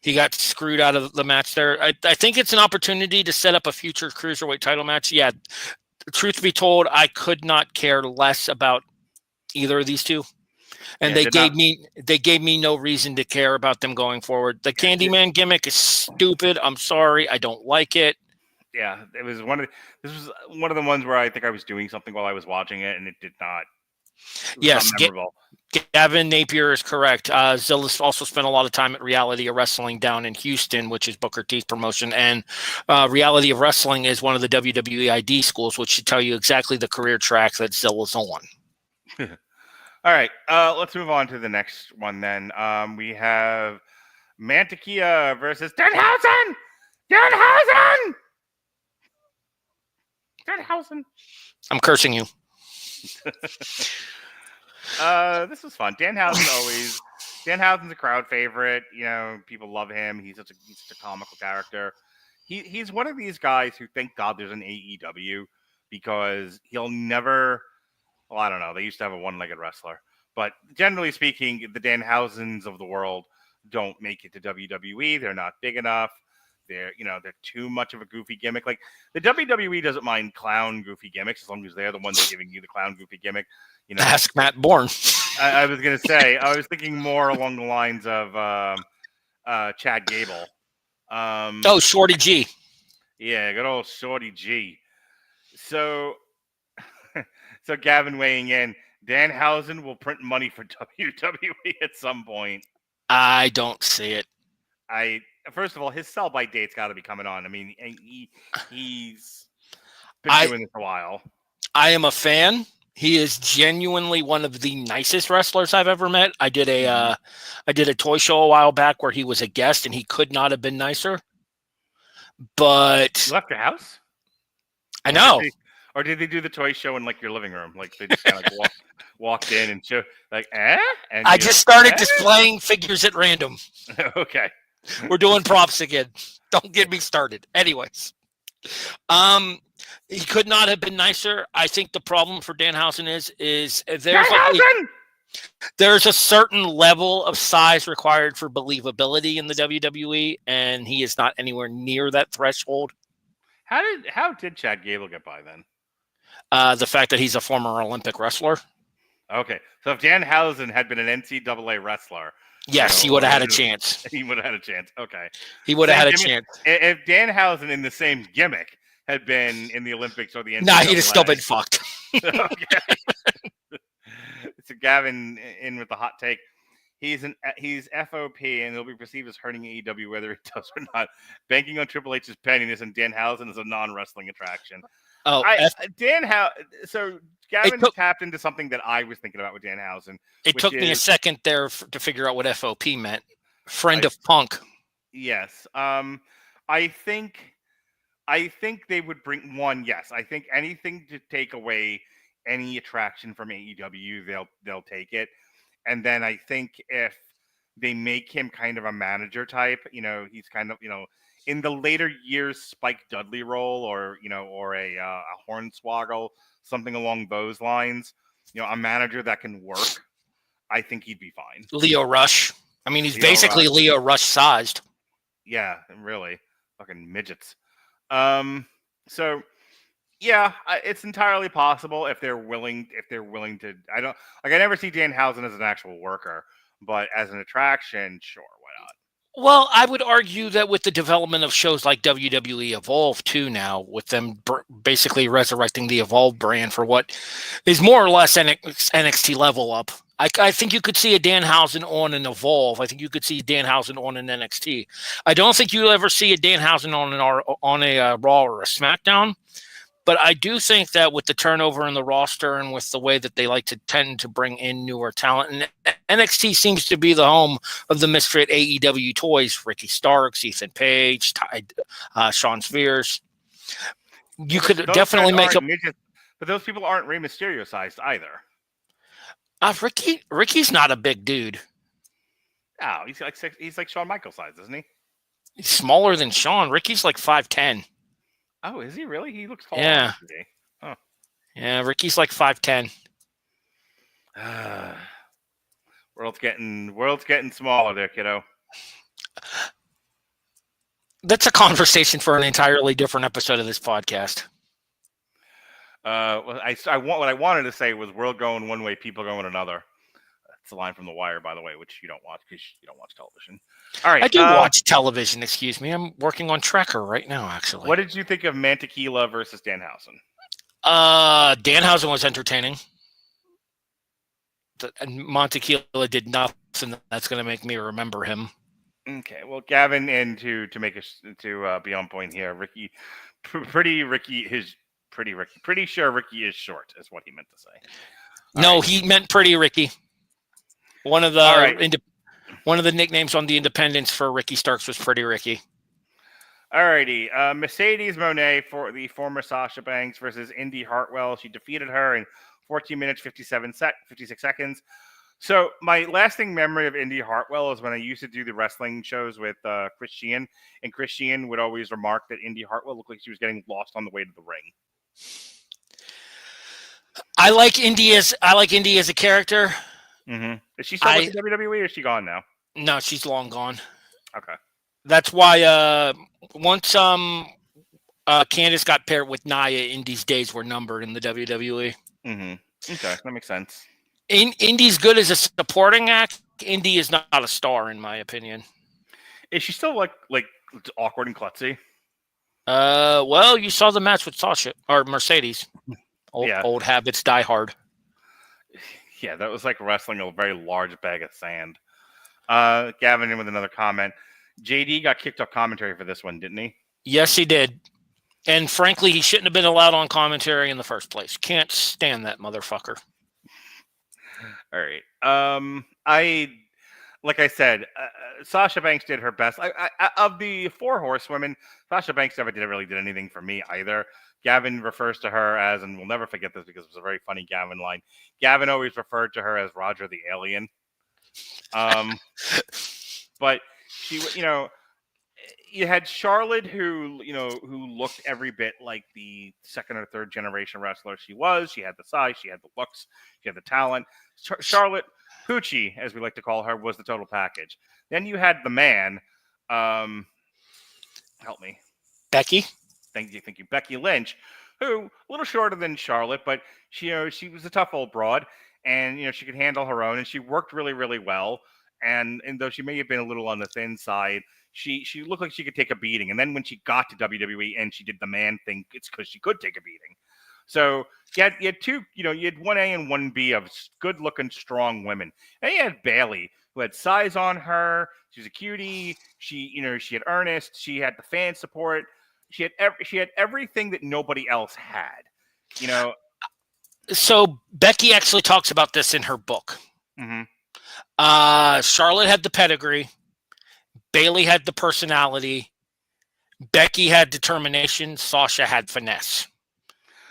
he got screwed out of the match there. I think it's an opportunity to set up a future cruiserweight title match. Yeah, truth be told, I could not care less about either of these two. And they gave me no reason to care about them going forward. The Candyman gimmick is stupid. I'm sorry. I don't like it. Yeah, this was one of the ones where I think I was doing something while I was watching it, and it did not. Yes, Gavin Napier is correct. Zilla's also spent a lot of time at Reality of Wrestling down in Houston, which is Booker T's promotion. And Reality of Wrestling is one of the WWE ID schools, which should tell you exactly the career track that Zilla's on. All right, let's move on to the next one then. We have Mantequilla versus Denhausen! I'm cursing you. This was fun. Danhausen's a crowd favorite. People love him. He's such a comical character. He's one of these guys who thank God there's an AEW because he'll never. Well, I don't know. They used to have a one-legged wrestler, but generally speaking, the Danhausens of the world don't make it to WWE. They're not big enough. They're too much of a goofy gimmick. Like the WWE doesn't mind clown goofy gimmicks as long as they're the ones giving you the clown goofy gimmick. Ask Matt Bourne. I was gonna say I was thinking more along the lines of Chad Gable. Shorty G. Yeah, good old Shorty G. So Gavin weighing in. Danhausen will print money for WWE at some point. I don't see it. First of all, his sell-by date's got to be coming on. I mean, he's been doing this a while. I am a fan. He is genuinely one of the nicest wrestlers I've ever met. I did a toy show a while back where he was a guest, and he could not have been nicer. But You left your house? I know. Or did they do the toy show in like your living room? Like they just kind of like walked in and show like, And I just started displaying figures at random. Okay. We're doing props again. Don't get me started. Anyways. He could not have been nicer. I think the problem for Danhausen is there's a certain level of size required for believability in the WWE, and he is not anywhere near that threshold. How did Chad Gable get by then? The fact that he's a former Olympic wrestler. Okay, so if Danhausen had been an NCAA wrestler, yes, he would have had a chance. He would have had a chance. Okay, he would have had a chance. If Danhausen in the same gimmick had been in the Olympics or the NCAA, nah, he'd have still been fucked. Okay. So Gavin in with the hot take. He's FOP and he'll be perceived as hurting AEW whether he does or not. Banking on Triple H's penniness and Danhausen is a non-wrestling attraction. So Gavin tapped into something that I was thinking about with Danhausen. It took me a second there to figure out what FOP meant. Friend of Punk. Yes. I think they would bring one. Yes, I think anything to take away any attraction from AEW, they'll take it. And then I think if they make him kind of a manager type, he's kind of, in the later years, Spike Dudley role or a Hornswoggle, something along those lines, a manager that can work, I think he'd be fine. Leo Rush. I mean, he's basically Leo Rush sized. Yeah, really. Fucking midgets. So yeah, it's entirely possible if they're willing to. I never see Danhausen as an actual worker, but as an attraction, sure, why not? Well, I would argue that with the development of shows like WWE Evolve too now, with them basically resurrecting the Evolve brand for what is more or less NXT level up. I think you could see a Danhausen on an Evolve. I think you could see Danhausen on an NXT. I don't think you'll ever see a Danhausen on a Raw or a SmackDown. But I do think that with the turnover in the roster and with the way that they like to tend to bring in newer talent, and NXT seems to be the home of the misfit AEW toys, Ricky Starks, Ethan Page, Sean Spears. You could definitely make up. But those people aren't Rey Mysterio sized either. Ricky's not a big dude. Oh, he's like Shawn Michaels size, isn't he? He's smaller than Shawn. Ricky's like 5'10". Oh, is he really? He looks tall. Yeah. Huh. Yeah, Ricky's like 5'10". World's getting smaller there, kiddo. That's a conversation for an entirely different episode of this podcast. What I wanted to say was world going one way, people going another. That's a line from The Wire, by the way, which you don't watch because you don't watch television. All right. I do watch television, excuse me. I'm working on Trekker right now, actually. What did you think of Mantequilla versus Danhausen? Danhausen was entertaining. And Mantequilla did nothing that's going to make me remember him. Okay, well, Gavin, and to be on point here, pretty sure Ricky is short, is what he meant to say. He meant Pretty Ricky. One of the nicknames on the Independents for Ricky Starks was Pretty Ricky. Alrighty, Mercedes Moné for the former Sasha Banks versus Indy Hartwell. She defeated her in 14 minutes 56 seconds. So my lasting memory of Indy Hartwell is when I used to do the wrestling shows with Chris Sheehan, and Chris Sheehan would always remark that Indy Hartwell looked like she was getting lost on the way to the ring. I like Indy as a character. Mm-hmm. Is she still with the WWE or is she gone now? No, she's long gone. Okay. That's why once Candice got paired with Nia, Indy's days were numbered in the WWE. Mm-hmm. Okay, that makes sense. Indy's good as a supporting act. Indy is not a star, in my opinion. Is she still like awkward and klutzy? Well, you saw the match with Sasha or Mercedes. Old habits die hard. Yeah, that was like wrestling a very large bag of sand. Gavin in with another comment. JD got kicked off commentary for this one, didn't he? Yes, he did. And frankly, he shouldn't have been allowed on commentary in the first place. Can't stand that motherfucker. All right. Like I said, Sasha Banks did her best. Of the 4 horsewomen, Sasha Banks never really did anything for me either. Gavin refers to her as, and we'll never forget this because it was a very funny Gavin line. Gavin always referred to her as Roger the Alien. But she, you had Charlotte who looked every bit like the second or third generation wrestler she was. She had the size, she had the looks, she had the talent. Charlotte Poochie, as we like to call her, was the total package. Then you had the man, help me, Becky. Thank you, Becky Lynch, who a little shorter than Charlotte, but she was a tough old broad, and she could handle her own, and she worked really, really well. And though she may have been a little on the thin side, she looked like she could take a beating. And then when she got to WWE and she did the man thing, it's because she could take a beating. So you had two, you had 1A and 1B of good-looking, strong women. And you had Bayley, who had size on her. She was a cutie. She had earnest. She had the fan support. She had everything that nobody else had. So Becky actually talks about this in her book. Mm-hmm. Charlotte had the pedigree. Bayley had the personality. Becky had determination. Sasha had finesse.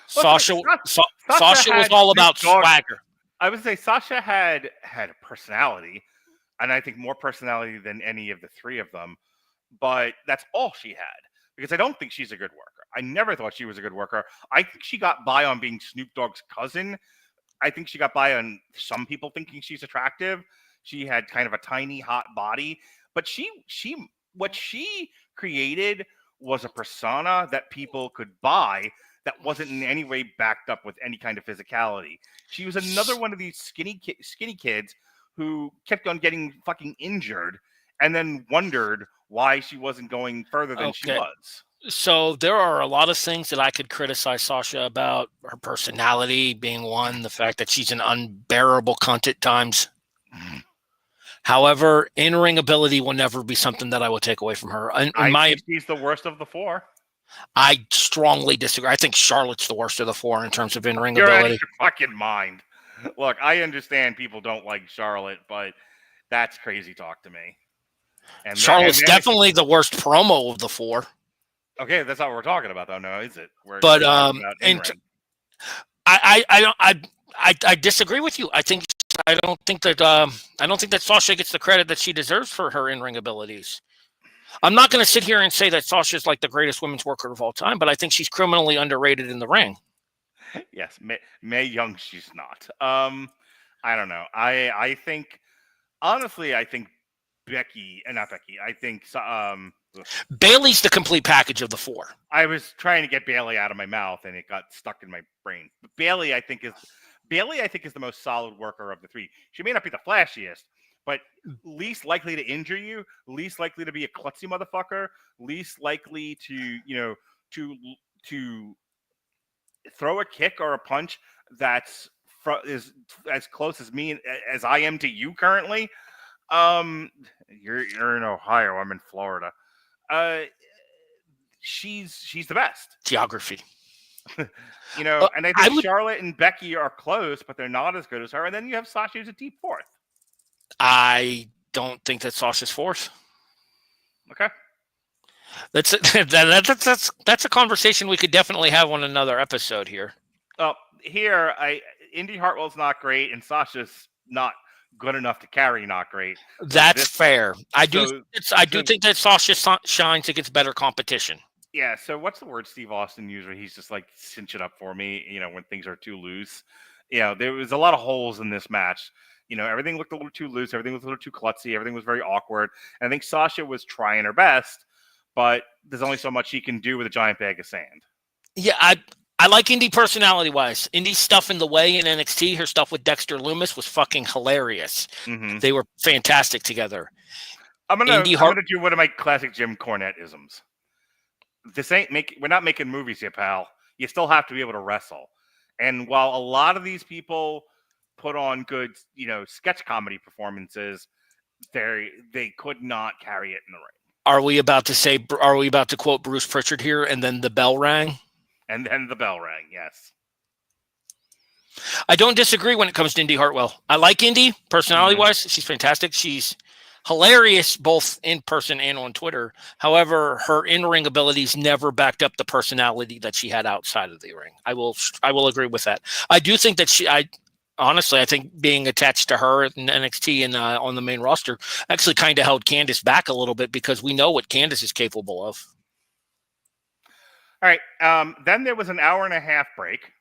Sasha was all about swagger. I would say Sasha had a personality, and I think more personality than any of the 3 of them. But that's all she had, because I don't think she's a good worker. I never thought she was a good worker. I think she got by on being Snoop Dogg's cousin. I think she got by on some people thinking she's attractive. She had kind of a tiny, hot body, but what she created was a persona that people could buy that wasn't in any way backed up with any kind of physicality. She was another one of these skinny kids who kept on getting fucking injured and then wondered why she wasn't going further than she was. So there are a lot of things that I could criticize Sasha about, her personality being one, the fact that she's an unbearable cunt at times. However, in-ring ability will never be something that I will take away from her. I think she's the worst of the 4. I strongly disagree. I think Charlotte's the worst of the 4 in terms of in-ring You're ability. out of your fucking mind. Look, I understand people don't like Charlotte, but that's crazy talk to me. And Charlotte's definitely the worst promo of the 4. Okay, that's not what we're talking about, though. No, is it? But I disagree with you. I don't think that Sasha gets the credit that she deserves for her in-ring abilities. I'm not going to sit here and say that Sasha's like the greatest women's worker of all time, but I think she's criminally underrated in the ring. Yes, Mae Young, she's not. I don't know. I think, honestly, Becky, not Becky. I think Bayley's the complete package of the 4. I was trying to get Bayley out of my mouth and it got stuck in my brain. But Bayley, I think is the most solid worker of the 3. She may not be the flashiest, but least likely to injure you, least likely to be a klutzy motherfucker, least likely to to throw a kick or a punch that's is as close as me as I am to you currently. You're in Ohio. I'm in Florida. She's the best. Geography. And I think Charlotte and Becky are close, but they're not as good as her. And then you have Sasha who's a deep 4th. I don't think that Sasha's 4th. Okay. That's a conversation we could definitely have on another episode here. Here, Indy Hartwell's not great, and Sasha's not good enough to carry not great. That's fair. I do think that Sasha shines against better competition. Yeah, so what's the word Steve Austin used where he's just like, cinch it up for me, when things are too loose? There was a lot of holes in this match. Everything looked a little too loose. Everything was a little too klutzy. Everything was very awkward. And I think Sasha was trying her best, but there's only so much she can do with a giant bag of sand. Yeah, I like Indy personality-wise. Indy's stuff in the way in NXT, her stuff with Dexter Lumis was fucking hilarious. Mm-hmm. They were fantastic together. I'm gonna do one of my classic Jim Cornette-isms. We're not making movies here, pal. You still have to be able to wrestle. And while a lot of these people put on good, sketch comedy performances, they could not carry it in the ring. Are we about to quote Bruce Pritchard here? And then the bell rang. And then the bell rang. Yes. I don't disagree when it comes to Indy Hartwell. I like Indy personality-wise. She's fantastic. She's hilarious both in person and on Twitter. However, her in-ring abilities never backed up the personality that she had outside of the ring. I will agree with that. I do think that honestly, I think being attached to her in NXT and on the main roster actually kind of held Candice back a little bit because we know what Candice is capable of. All right. Then there was an hour and a half break.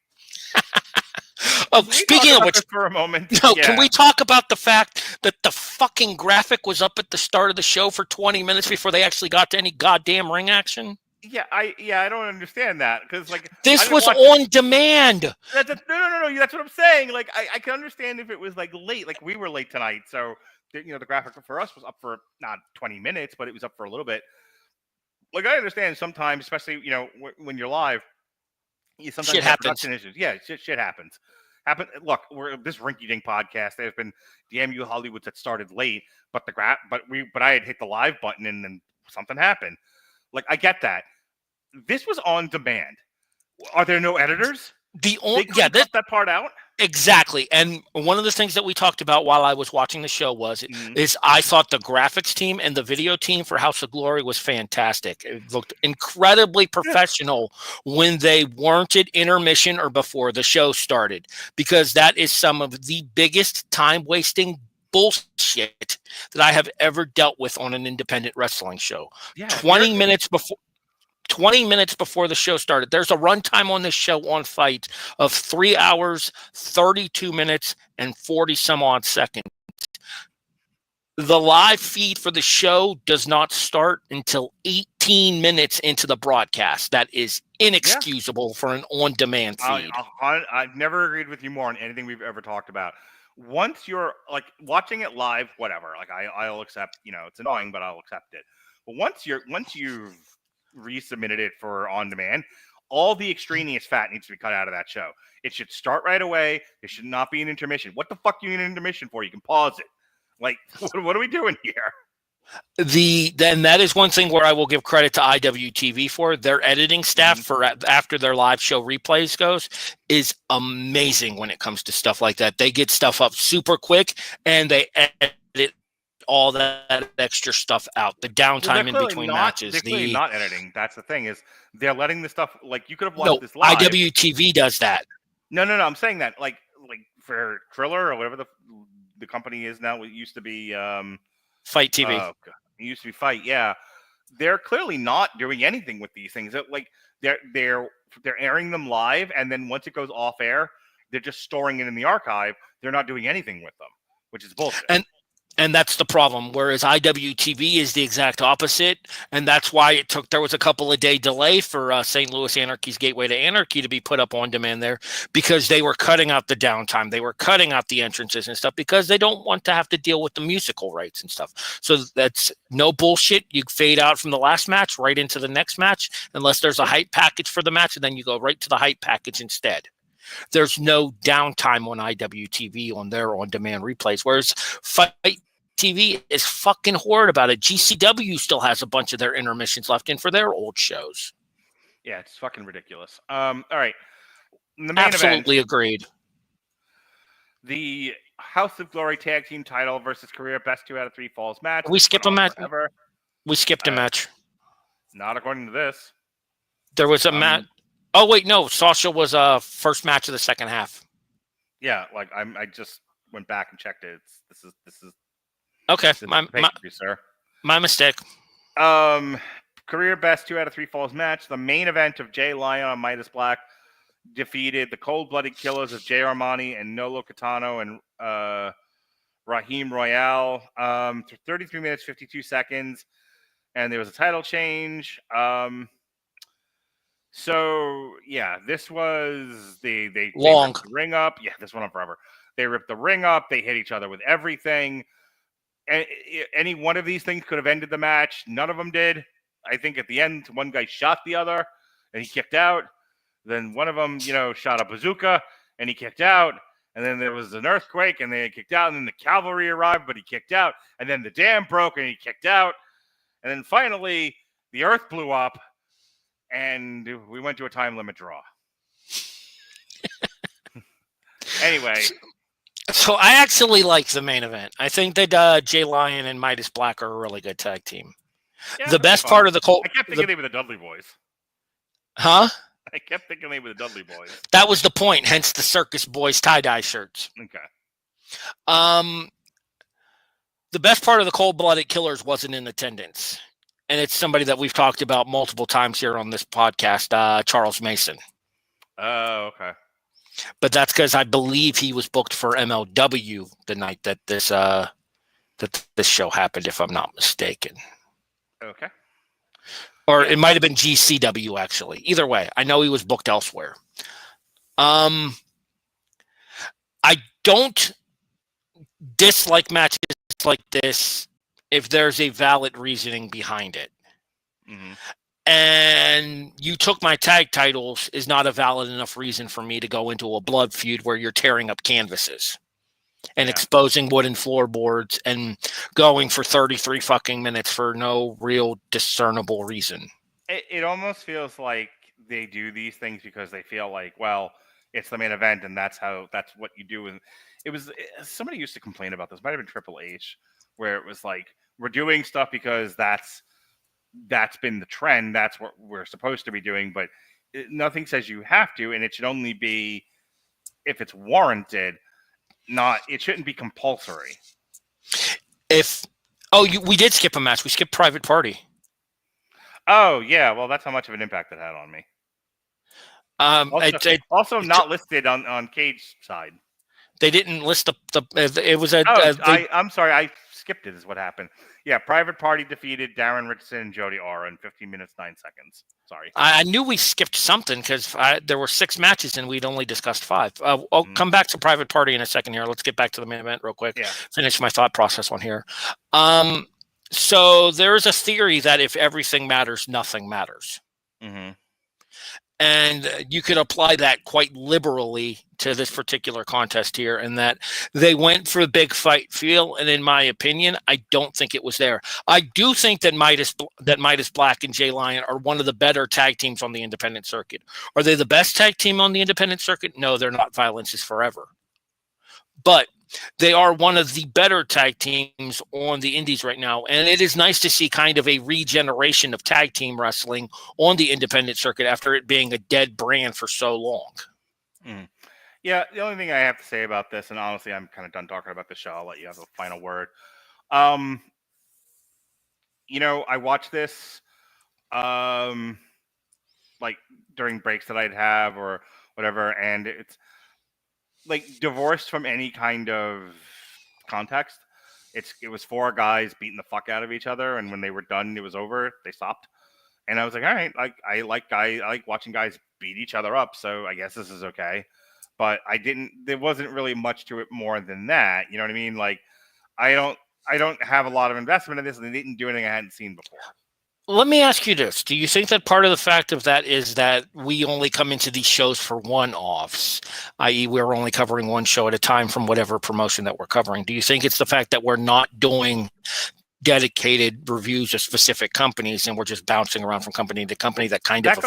Oh, speaking of which, for a moment, no, yeah. Can we talk about the fact that the fucking graphic was up at the start of the show for 20 minutes before they actually got to any goddamn ring action? Yeah, I don't understand that because this was on demand. No. That's what I'm saying. Like I can understand if it was like late, like we were late tonight, so the graphic for us was up for not 20 minutes, but it was up for a little bit. Like I understand sometimes, especially when you're live. Sometimes shit happens. Production issues. Yeah, shit happens. Look, we're this rinky-dink podcast. There's been Damn You Hollywoods that started late, but I had hit the live button and then something happened. Like I get that. This was on demand. Are there no editors? Cut that part out. Exactly. And one of the things that we talked about while I was watching the show is I thought the graphics team and the video team for House of Glory was fantastic. It looked incredibly professional when they weren't at intermission or before the show started, because that is some of the biggest time-wasting bullshit that I have ever dealt with on an independent wrestling show. Yeah, 20 minutes before the show started. There's a runtime on this show on Fight of 3 hours, 32 minutes, and 40 some odd seconds. The live feed for the show does not start until 18 minutes into the broadcast. That is inexcusable for an on-demand feed. I've never agreed with you more on anything we've ever talked about. Once you're like watching it live, whatever, like I'll accept, it's annoying, but I'll accept it. But once you've resubmitted it for on demand, all the extraneous fat needs to be cut out of that show. It should start right away. There should not be an intermission. What the fuck do you need an intermission for? You can pause it. Like, what are we doing here? Then that is one thing where I will give credit to IWTV for. Their editing staff for after their live show replays goes is amazing when it comes to stuff like that. They get stuff up super quick and they edit all that extra stuff out. The downtime in between matches. They're clearly not editing. That's the thing, is they're letting the stuff, like, you could have watched this live. IWTV does that. No. I'm saying that like for Triller or whatever the company is now. It used to be Fight TV. It used to be Fight. Yeah, they're clearly not doing anything with these things. Like they're airing them live, and then once it goes off air, they're just storing it in the archive. They're not doing anything with them, which is bullshit. And that's the problem. Whereas IWTV is the exact opposite. And that's why there was a couple of day delay for St. Louis Anarchy's Gateway to Anarchy to be put up on demand there, because they were cutting out the downtime. They were cutting out the entrances and stuff because they don't want to have to deal with the musical rights and stuff. So that's no bullshit. You fade out from the last match right into the next match, unless there's a hype package for the match, and then you go right to the hype package instead. There's no downtime on IWTV on their on-demand replays, whereas Fight TV is fucking horrid about it. GCW still has a bunch of their intermissions left in for their old shows. Yeah, it's fucking ridiculous. All right. The main Absolutely event, agreed. The House of Glory Tag Team title versus Career Best 2 out of 3 Falls match. We skipped a match. We skipped a match. Not according to this. There was a match. Oh, wait, no. Sasha was first match of the second half. Yeah, like I just went back and checked it. This is okay. My mistake. Career best 2 out of 3 falls match. The main event of Jay Lyon on Midas Black defeated the cold-blooded killers of Jay Armani and Nolo Catano and Raheem Royale for 33 minutes 52 seconds, and there was a title change. So yeah, this was they long ripped the ring up. Yeah, this went on forever. They ripped the ring up. They hit each other with everything. And any one of these things could have ended the match. None of them did. I think at the end, one guy shot the other, and he kicked out. Then one of them, shot a bazooka, and he kicked out. And then there was an earthquake, and they kicked out. And then the cavalry arrived, but he kicked out. And then the dam broke, and he kicked out. And then finally, the Earth blew up, and we went to a time limit draw. Anyway. So I actually like the main event. I think that Jay Lyon and Midas Black are a really good tag team. Yeah, the best part of the Colt... I kept thinking they were the Dudley Boys. Huh? I kept thinking they were the Dudley Boys. That was the point, hence the Circus Boys tie-dye shirts. Okay. The best part of the Cold-Blooded Killers wasn't in attendance. And it's somebody that we've talked about multiple times here on this podcast, Charles Mason. Oh, okay. But that's because I believe he was booked for MLW the night that this show happened, if I'm not mistaken. Okay. Or it might have been GCW, actually. Either way, I know he was booked elsewhere. I don't dislike matches like this if there's a valid reasoning behind it. Mm-hmm. And you took my tag titles is not a valid enough reason for me to go into a blood feud where you're tearing up canvases and exposing wooden floorboards and going for 33 fucking minutes for no real discernible reason. It almost feels like they do these things because they feel like, well, it's the main event and that's what you do. And it was somebody used to complain about this. Might have been Triple H, where it was like, we're doing stuff because that's been the trend. That's what we're supposed to be doing, but nothing says you have to, and it should only be if it's warranted. It shouldn't be compulsory. We did skip a match. We skipped Private Party. Oh yeah, well that's how much of an impact it had on me. Also not listed on Cage side. They didn't list I'm sorry, I skipped it is what happened. Yeah, Private Party defeated Darren Richardson and Jody Aura in 15 minutes, 9 seconds. Sorry. I knew we skipped something because there were 6 matches and we'd only discussed 5. I'll come back to Private Party in a second here. Let's get back to the main event real quick. Yeah. Finish my thought process on here. So there is a theory that if everything matters, nothing matters. Mm-hmm. And you could apply that quite liberally to this particular contest here, in that they went for a big fight feel. And in my opinion, I don't think it was there. I do think that Midas Black and Jay Lyon are one of the better tag teams on the independent circuit. Are they the best tag team on the independent circuit? No, they're not. Violence is forever. But they are one of the better tag teams on the indies right now. And it is nice to see kind of a regeneration of tag team wrestling on the independent circuit after it being a dead brand for so long. Mm. Yeah, the only thing I have to say about this, and honestly, I'm kind of done talking about the show. I'll let you have a final word. I watched this like during breaks that I'd have or whatever, and it's like divorced from any kind of context. It was 4 guys beating the fuck out of each other, and when they were done, it was over. They stopped, and I was like, all right, I like watching guys beat each other up, so I guess this is okay. But there wasn't really much to it more than that. You know what I mean? Like, I don't have a lot of investment in this, and they didn't do anything I hadn't seen before. Let me ask you this. Do you think that part of the fact of that is that we only come into these shows for one-offs, i.e. we're only covering one show at a time from whatever promotion that we're covering? Do you think it's the fact that we're not doing dedicated reviews of specific companies and we're just bouncing around from company to company that kind of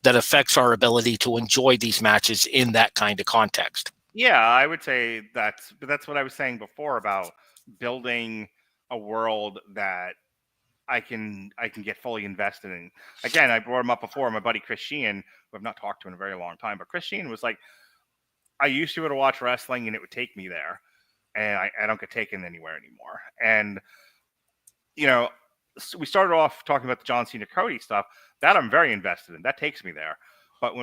affects our ability to enjoy these matches in that kind of context? Yeah, I would say that's what I was saying before about building a world that I can get fully invested in. Again, I brought him up before. My buddy Chris Sheehan, who I've not talked to in a very long time, but Chris Sheehan was like, I used to be able to watch wrestling and it would take me there, and I don't get taken anywhere anymore. And we started off talking about the John Cena Cody stuff that I'm very invested in. That takes me there. But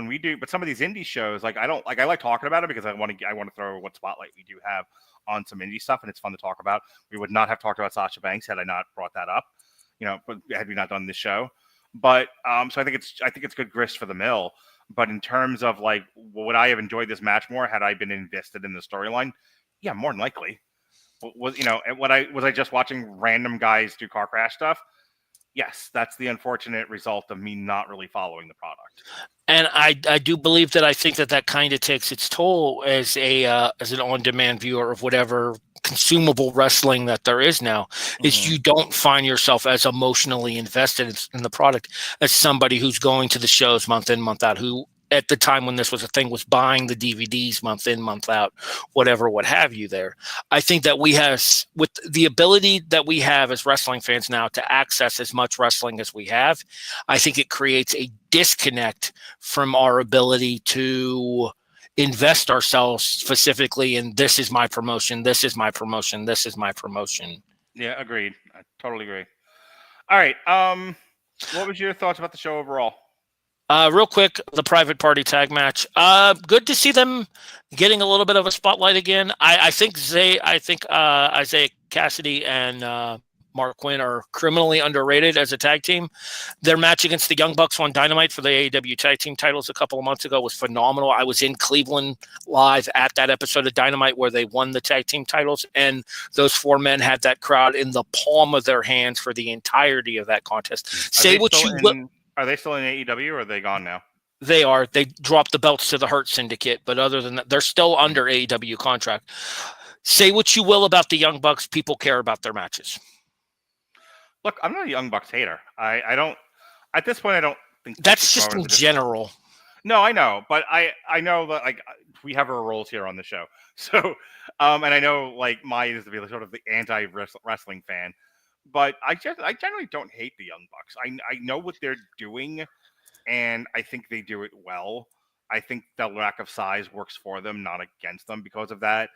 some of these indie shows, like I like talking about it because I want to throw what spotlight we do have on some indie stuff, and it's fun to talk about. We would not have talked about Sasha Banks had I not brought that up. But had we not done this show, but so I think it's good grist for the mill. But in terms of like, would I have enjoyed this match more had I been invested in the storyline? Yeah, more than likely. Was I just watching random guys do car crash stuff? Yes, that's the unfortunate result of me not really following the product. And I do believe that I think that kind of takes its toll as an on-demand viewer of whatever consumable wrestling that there is now, is you don't find yourself as emotionally invested in the product as somebody who's going to the shows month in, month out, who at the time when this was a thing was buying the DVDs month in, month out, whatever, what have you there. I think that we have, with the ability that we have as wrestling fans now to access as much wrestling as we have, I think it creates a disconnect from our ability to invest ourselves specifically in this is my promotion, this is my promotion, this is my promotion. Yeah, agreed. I totally agree. All right. What was your thoughts about the show overall? Real quick, the private party tag match. Good to see them getting a little bit of a spotlight again. I think Isaiah Cassidy and Mark Quinn are criminally underrated as a tag team. Their match against the Young Bucks on Dynamite for the AEW tag team titles a couple of months ago was phenomenal. I was in Cleveland live at that episode of Dynamite where they won the tag team titles, and those four men had that crowd in the palm of their hands for the entirety of that contest. Are they still in AEW or are they gone now? They are. They dropped the belts to the Hurt Syndicate, but other than that, they're still under AEW contract. Say what you will about the Young Bucks, people care about their matches. Look, I'm not a Young Bucks hater. I don't. At this point, I don't think that's just in general. No, I know, but I know that like we have our roles here on the show. So, and I know like mine is to be sort of the anti-wrestling fan. But I generally don't hate the Young Bucks. I know what they're doing, and I think they do it well. I think the lack of size works for them, not against them because of that.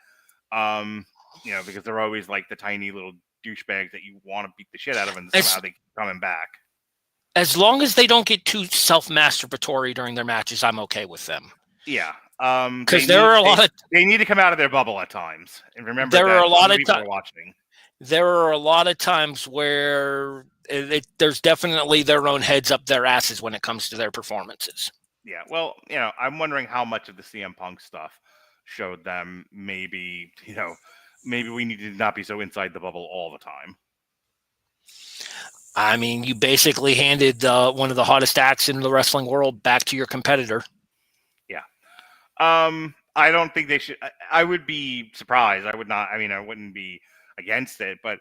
Because they're always like the tiny little douchebags that you want to beat the shit out of, and somehow they keep coming back. As long as they don't get too self-masturbatory during their matches, I'm okay with them. Yeah. Because they need to come out of their bubble at times. And remember there are a lot of people watching. There are a lot of times where there's definitely their own heads up their asses when it comes to their performances. Yeah, well, I'm wondering how much of the CM Punk stuff showed them maybe we need to not be so inside the bubble all the time. I mean, you basically handed one of the hottest acts in the wrestling world back to your competitor. Yeah. I don't think they should. I would be surprised. I would not. I mean, I wouldn't be against it, but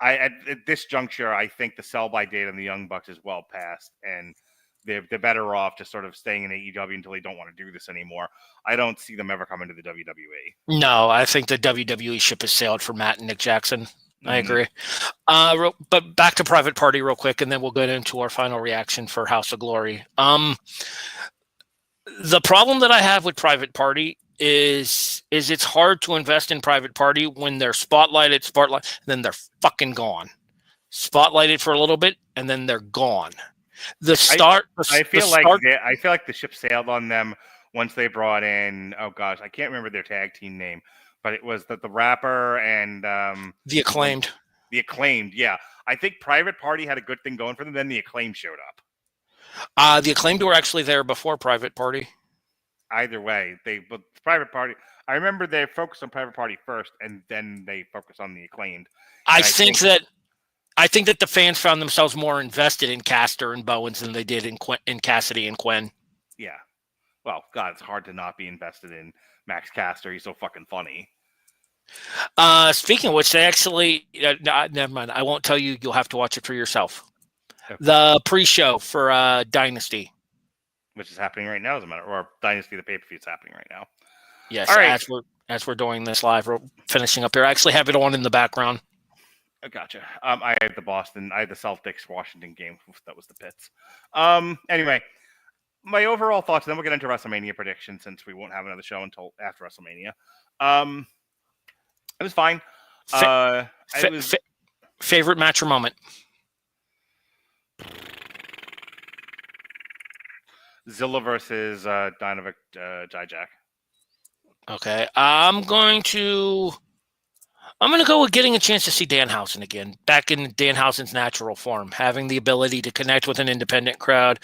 at this juncture, I think the sell-by date on the Young Bucks is well past, and they're better off just sort of staying in AEW until they don't want to do this anymore. I don't see them ever coming to the WWE. No, I think the WWE ship has sailed for Matt and Nick Jackson. Mm-hmm. I agree. But back to Private Party real quick, and then we'll get into our final reaction for House of Glory. The problem that I have with Private Party is it's hard to invest in Private Party when they're spotlighted, and then they're fucking gone. Spotlighted for a little bit, and then they're gone. I feel like the ship sailed on them once they brought in. Oh gosh, I can't remember their tag team name, but it was the rapper and the Acclaimed. The Acclaimed, yeah. I think Private Party had a good thing going for them. Then the Acclaimed showed up. The Acclaimed were actually there before Private Party. Either way, but Private Party. I remember they focused on Private Party first, and then they focused on the Acclaimed. I think that the fans found themselves more invested in Caster and Bowens than they did in Cassidy and Quinn. Yeah. Well, God, it's hard to not be invested in Max Caster. He's so fucking funny. Speaking of which, they actually never mind. I won't tell you. You'll have to watch it for yourself. Okay. The pre-show for Dynasty. Which is happening right now, as a matter, or Dynasty, the pay-per-view is happening right now. Yes, all right. As we're doing this live, we're finishing up here. I actually have it on in the background. I gotcha. I had the Celtics Washington game. That was the Pits. Anyway, my overall thoughts. Then we'll get into WrestleMania predictions since we won't have another show until after WrestleMania. It was fine. Favorite match or moment? Zilla versus Dynamic Dijak. Okay, I'm going to go with getting a chance to see Danhausen again, back in Danhausen's natural form, having the ability to connect with an independent crowd,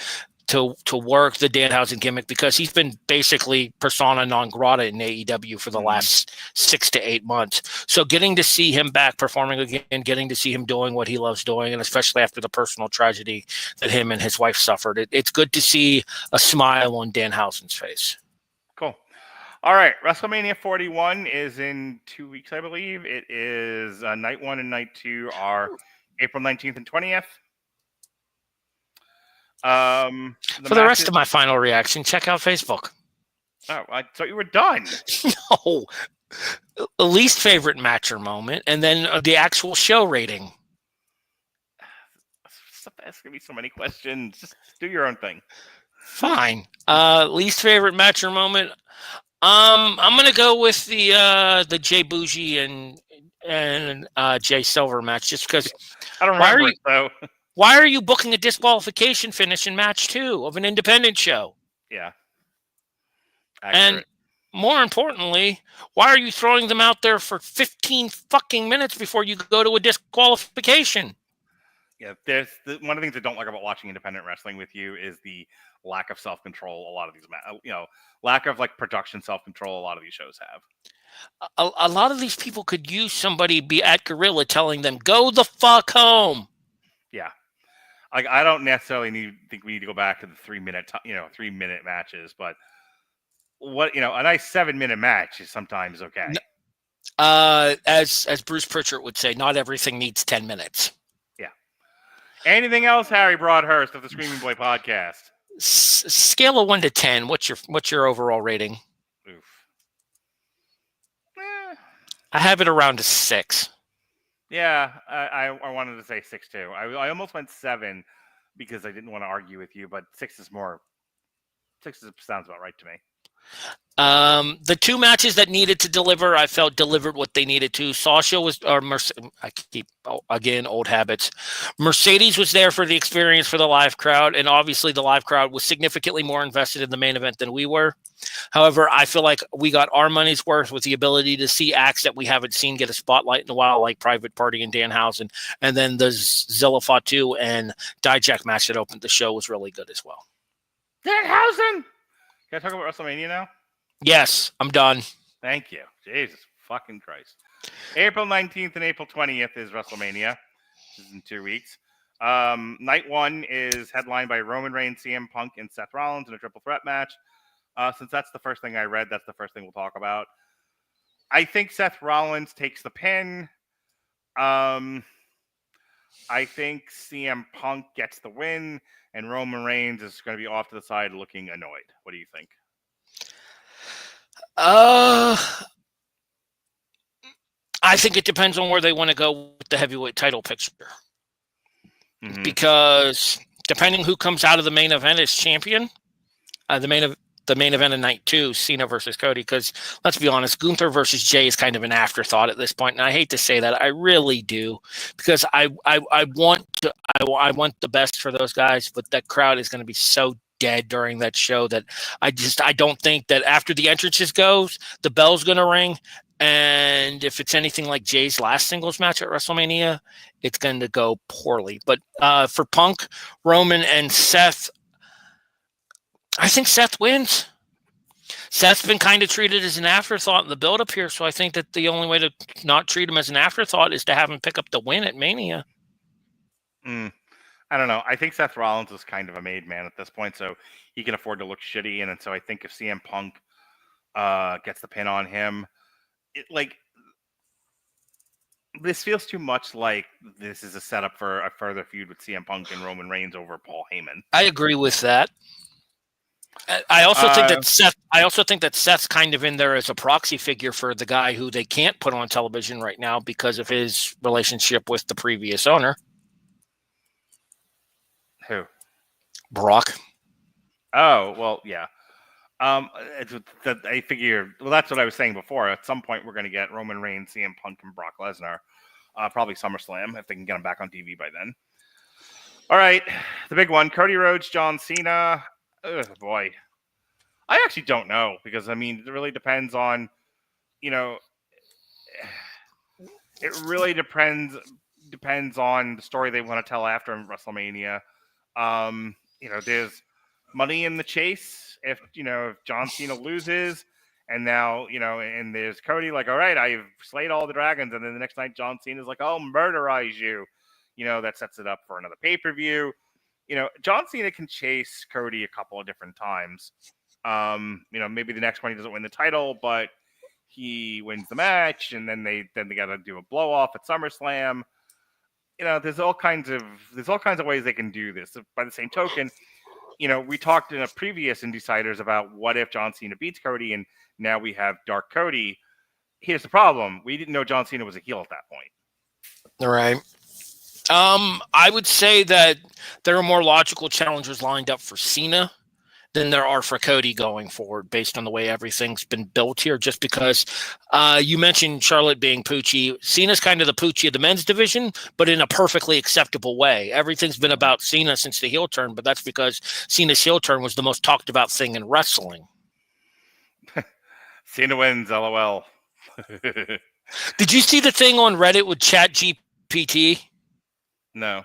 to work the Danhausen gimmick, because he's been basically persona non grata in AEW for the last 6 to 8 months. So getting to see him back performing again, getting to see him doing what he loves doing, and especially after the personal tragedy that him and his wife suffered, it's good to see a smile on Danhausen's face. Cool. All right, WrestleMania 41 is in 2 weeks, I believe. It is night 1 and night 2 are April 19th and 20th. For the rest of my final reaction, check out Facebook. Oh, I thought you were done. No. Least favorite match or moment, and then the actual show rating. Stop asking me so many questions. Just do your own thing. Fine. Least favorite match or moment. I'm gonna go with the Jay Bougie and Jay Silver match, just because. I don't remember it though. Why are you booking a disqualification finish in match 2 of an independent show? Yeah. Accurate. And more importantly, why are you throwing them out there for 15 fucking minutes before you go to a disqualification? Yeah, there's one of the things I don't like about watching independent wrestling with you is the lack of self-control. A lot of these, lack of like production self-control. A lot of these shows have. A lot of these people could use somebody be at Gorilla telling them, "Go the fuck home." Yeah, like I don't necessarily think we need to go back to the 3-minute, 3-minute matches, but a nice 7-minute match is sometimes okay. As Bruce Pritchard would say, not everything needs 10 minutes. Yeah. Anything else, Harry Broadhurst of the Screaming Boy podcast? Scale of 1 to 10. What's your overall rating? Oof. I have it around a 6. Yeah, I wanted to say 6 too. I almost went 7 because I didn't want to argue with you, but 6 sounds about right to me. The 2 matches that needed to deliver, I felt delivered what they needed to. Sasha was, I keep, again, old habits. Mercedes was there for the experience for the live crowd, and obviously the live crowd was significantly more invested in the main event than we were. However, I feel like we got our money's worth with the ability to see acts that we haven't seen get a spotlight in a while, like Private Party and Danhausen, and then the Zilla Fatu and Dijak match that opened the show was really good as well. Danhausen! Can I talk about WrestleMania now? Yes, I'm done. Thank you. Jesus fucking Christ. April 19th and April 20th is WrestleMania. This is in 2 weeks. Night 1 is headlined by Roman Reigns, CM Punk, and Seth Rollins in a triple threat match. Since that's the first thing I read, that's the first thing we'll talk about. I think Seth Rollins takes the pin. I think CM Punk gets the win, and Roman Reigns is going to be off to the side looking annoyed. What do you think? I think it depends on where they want to go with the heavyweight title picture. Mm-hmm. Because depending who comes out of the main event as champion, the main event of night 2, Cena versus Cody, because let's be honest, Gunther versus Jay is kind of an afterthought at this point, and I hate to say that, I really do, because I want the best for those guys, but that crowd is going to be so dead during that show that I don't think that after the entrances goes, the bell's going to ring, and if it's anything like Jay's last singles match at WrestleMania, it's going to go poorly. But for Punk, Roman, and Seth, I think Seth wins. Seth's been kind of treated as an afterthought in the build-up here, so I think that the only way to not treat him as an afterthought is to have him pick up the win at Mania. I don't know. I think Seth Rollins is kind of a made man at this point, so he can afford to look shitty. And so I think if CM Punk gets the pin on him, this feels too much like this is a setup for a further feud with CM Punk and Roman Reigns over Paul Heyman. I agree with that. I also think that Seth's kind of in there as a proxy figure for the guy who they can't put on television right now because of his relationship with the previous owner. Who? Brock. Oh, well, yeah. I figure, well, that's what I was saying before. At some point, we're going to get Roman Reigns, CM Punk, and Brock Lesnar. Probably SummerSlam, if they can get them back on TV by then. All right, the big one, Cody Rhodes, John Cena. Ugh, boy. I actually don't know, because, I mean, it really depends on, it really depends on the story they want to tell after WrestleMania. There's money in the chase if John Cena loses, and now, and there's Cody like, all right, I've slayed all the dragons, and then the next night John Cena's like, I'll murderize you. That sets it up for another pay-per-view. John Cena can chase Cody a couple of different times. Maybe the next one he doesn't win the title, but he wins the match, and then they got to do a blow off at SummerSlam. There's all kinds of ways they can do this. By the same token, we talked in a previous IndySiders about what if John Cena beats Cody, and now we have Dark Cody. Here's the problem: we didn't know John Cena was a heel at that point. All right. I would say that there are more logical challengers lined up for Cena than there are for Cody going forward, based on the way everything's been built here. Just because you mentioned Charlotte being Poochie. Cena's kind of the Poochie of the men's division, but in a perfectly acceptable way. Everything's been about Cena since the heel turn, but that's because Cena's heel turn was the most talked about thing in wrestling. Cena wins, LOL. Did you see the thing on Reddit with ChatGPT? No.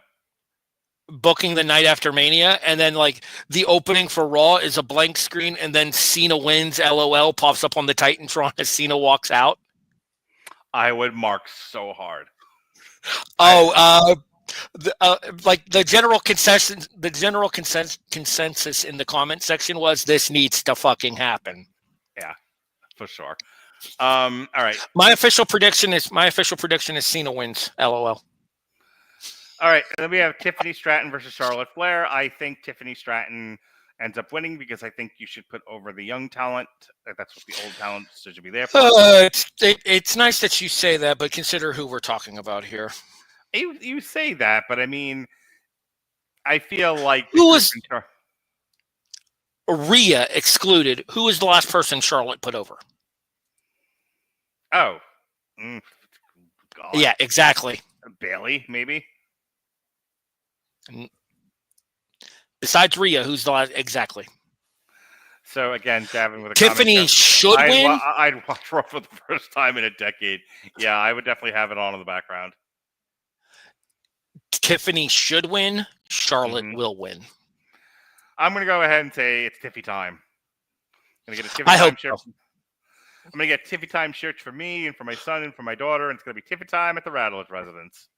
Booking the night after Mania, and then like the opening for Raw is a blank screen, and then Cena wins, LOL pops up on the Titantron as Cena walks out. I would mark so hard. Like the general consensus in the comment section was this needs to fucking happen. Yeah, for sure. All right. My official prediction is Cena wins, LOL. All right, and then we have Tiffany Stratton versus Charlotte Flair. I think Tiffany Stratton ends up winning because I think you should put over the young talent. That's what the old talent should be there for. It's nice that you say that, but consider who we're talking about here. You say that, but I mean, I feel like who was Rhea excluded? Who was the last person Charlotte put over? Oh, God. Yeah, exactly. Bailey, maybe. Besides Rhea, who's the last? Exactly. So again, Davin with a Tiffany should win. I'd watch Raw for the first time in a decade. Yeah, I would definitely have it on in the background. Tiffany should win. Charlotte will win. I'm going to go ahead and say it's Tiffy time. I'm going to get a Tiffy I time hope shirt. so. I'm going to get Tiffy time shirts for me and for my son and for my daughter, and it's going to be Tiffy time at the Radulich residence.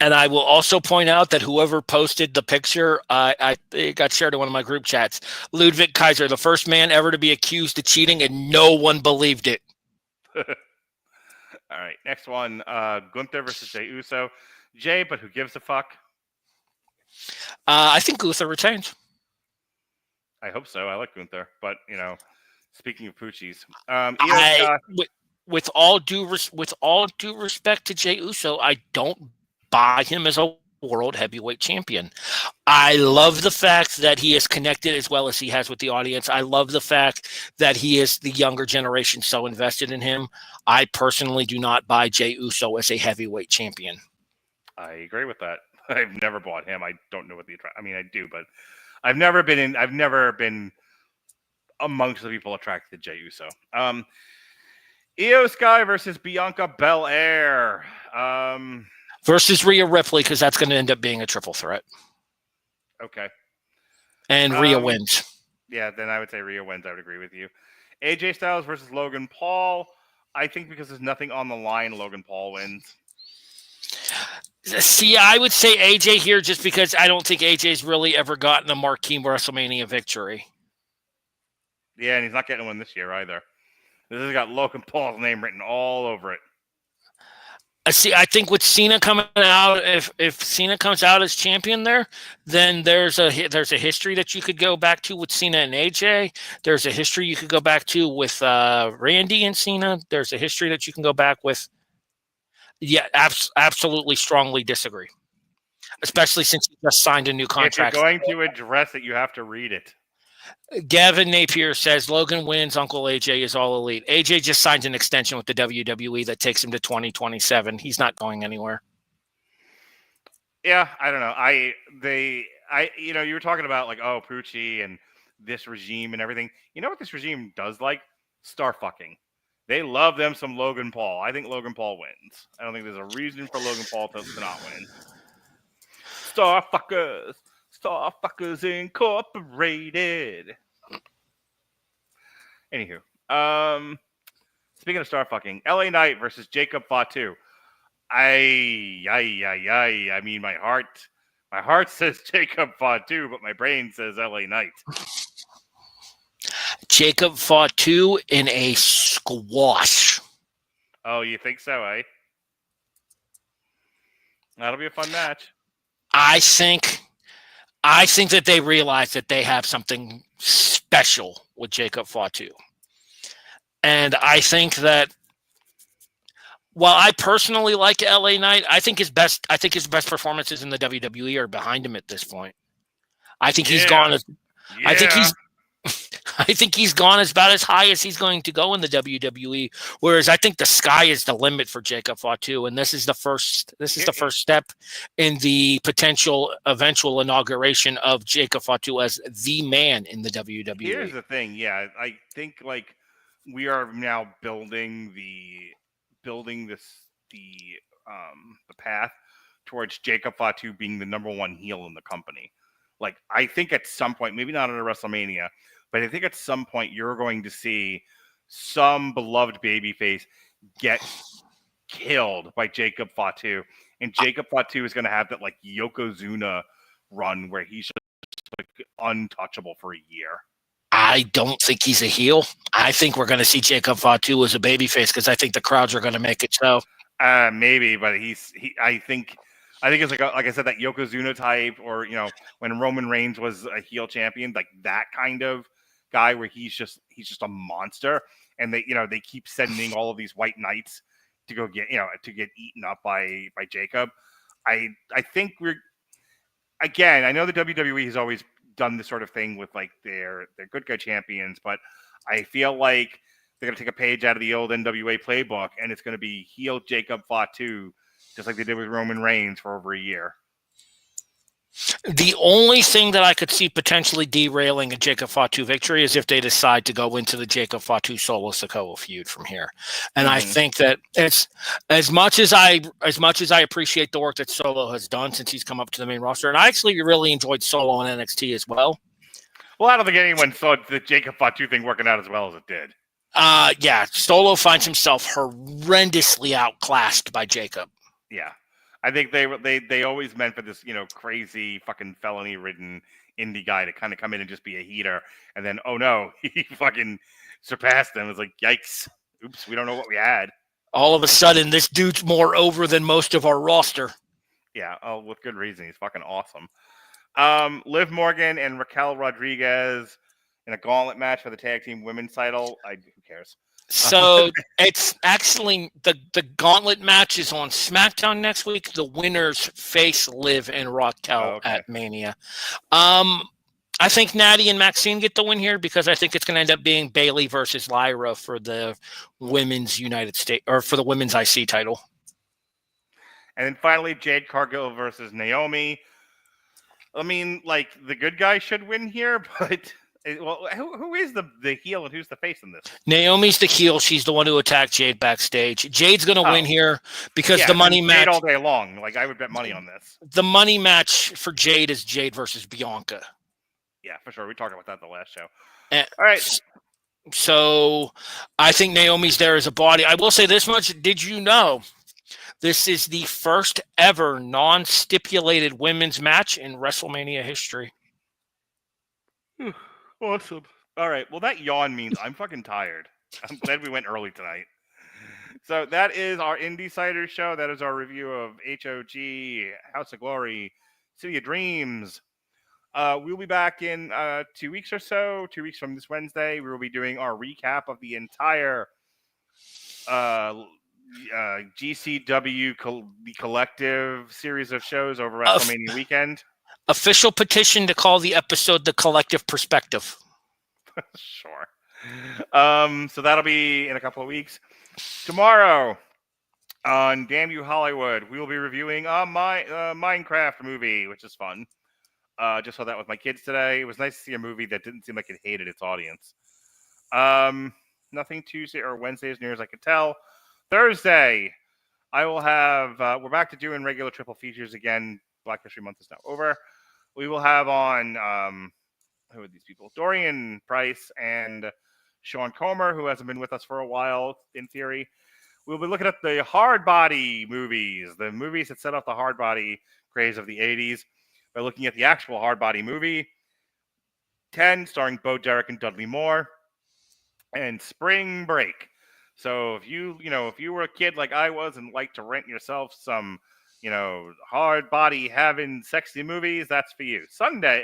And I will also point out that whoever posted the picture, it got shared in one of my group chats. Ludwig Kaiser, the first man ever to be accused of cheating, and no one believed it. All right, next one, Gunther versus Jey Uso. Jay, but who gives a fuck? I think Gunther retains. I hope so. I like Gunther, but speaking of Poochies, with all due respect to Jey Uso, I don't buy him as a world heavyweight champion. I love the fact that he is connected as well as he has with the audience. I love the fact that he is the younger generation so invested in him. I personally do not buy Jey Uso as a heavyweight champion. I agree with that. I've never bought him. I don't know what I mean, I do, but I've never been amongst the people attracted to Jey Uso. Io Sky versus Bianca Belair. Versus Rhea Ripley, because that's going to end up being a triple threat. Okay. And Rhea wins. Yeah, then I would say Rhea wins. I would agree with you. AJ Styles versus Logan Paul. I think because there's nothing on the line, Logan Paul wins. See, I would say AJ here just because I don't think AJ's really ever gotten a marquee WrestleMania victory. Yeah, and he's not getting one this year either. This has got Logan Paul's name written all over it. See, I think with Cena coming out, if Cena comes out as champion there, then there's a history that you could go back to with Cena and AJ. There's a history you could go back to with Randy and Cena. There's a history that you can go back with. Yeah, absolutely, strongly disagree. Especially since he just signed a new contract. If you're going to address it, you have to read it. Gavin Napier says Logan wins. Uncle AJ is all elite. AJ just signed an extension with the WWE that takes him to 2027. He's not going anywhere. Yeah, I don't know. You were talking about like, oh, Poochie and this regime and everything. You know what this regime does like? Star fucking. They love them some Logan Paul. I think Logan Paul wins. I don't think there's a reason for Logan Paul to not win. Star fuckers. Star fuckers Incorporated. Anywho, speaking of star fucking, LA Knight versus Jacob Fatu. I mean, my heart says Jacob Fatu, but my brain says LA Knight. Jacob Fatu in a squash. Oh, you think so, eh? That'll be a fun match. I think that they realize that they have something special with Jacob Fatu. And I think that while I personally like LA Knight, I think his best performances in the WWE are behind him at this point. I think he's gone as I think he's gone about as high as he's going to go in the WWE. Whereas I think the sky is the limit for Jacob Fatu, and this is the first step in the potential eventual inauguration of Jacob Fatu as the man in the WWE. Here's the thing, yeah, I think like we are now building the path towards Jacob Fatu being the number one heel in the company. Like, I think at some point, maybe not at a WrestleMania, but I think at some point you're going to see some beloved babyface get killed by Jacob Fatu. And Jacob Fatu is going to have that, like, Yokozuna run where he's just, like, untouchable for a year. I don't think he's a heel. I think we're going to see Jacob Fatu as a babyface because I think the crowds are going to make it so. Maybe, but I think it's like I said, that Yokozuna type, or when Roman Reigns was a heel champion, like that kind of guy where he's just a monster, and they keep sending all of these white knights to go get eaten up by Jacob. I think I know the WWE has always done this sort of thing with like their good guy champions, but I feel like they're going to take a page out of the old NWA playbook, and it's going to be heel Jacob Fatu, just like they did with Roman Reigns for over a year. The only thing that I could see potentially derailing a Jacob Fatu victory is if they decide to go into the Jacob Fatu Solo Sikoa feud from here. And I think that it's as much as I appreciate the work that Solo has done since he's come up to the main roster, and I actually really enjoyed Solo on NXT as well. Well, I don't think anyone thought the Jacob Fatu thing working out as well as it did. Yeah, Solo finds himself horrendously outclassed by Jacob. Yeah. I think they always meant for this, crazy fucking felony-ridden indie guy to kind of come in and just be a heater, and then, oh no, he fucking surpassed them. It's like, yikes. Oops, we don't know what we had. All of a sudden, this dude's more over than most of our roster. Yeah, with good reason. He's fucking awesome. Liv Morgan and Raquel Rodriguez in a gauntlet match for the tag team women's title. Who cares? So it's actually the gauntlet match is on SmackDown next week. The winners face Liv and Raquel at Mania. I think Natty and Maxine get the win here because I think it's going to end up being Bayley versus Lyra for the women's United States, or for the women's IC title. And then finally, Jade Cargill versus Naomi. I mean, like, the good guy should win here, but well, who is the heel and who's the face in this? Naomi's the heel. She's the one who attacked Jade backstage. Jade's going to win here because the money match all day long. Like, I would bet money on this. The money match for Jade is Jade versus Bianca. Yeah, for sure. We talked about that the last show. All right. So I think Naomi's there as a body. I will say this much. Did you know this is the first ever non-stipulated women's match in WrestleMania history? Awesome. All right. Well, that yawn means I'm fucking tired. I'm glad we went early tonight. So that is our IndySiders show. That is our review of HOG, House of Glory, City of Dreamz. We'll be back in 2 weeks or so. 2 weeks from this Wednesday, we will be doing our recap of the entire GCW, the collective series of shows over WrestleMania weekend. Official petition to call the episode The Collective Perspective. Sure. So that'll be in a couple of weeks. Tomorrow on Damn You Hollywood, we will be reviewing a Minecraft movie, which is fun. Just saw that with my kids today. It was nice to see a movie that didn't seem like it hated its audience. Nothing Tuesday or Wednesday as near as I could tell. Thursday, I will have, we're back to doing regular triple features again. Black History Month is now over. We will have on, who are these people? Dorian Price and Sean Comer, who hasn't been with us for a while, in theory. We'll be looking at the hard body movies, the movies that set off the hard body craze of the 80s, by looking at the actual hard body movie, 10, starring Bo Derek and Dudley Moore. and spring break. So if you were a kid like I was and liked to rent yourself some, hard body having sexy movies, that's for you. Saturday,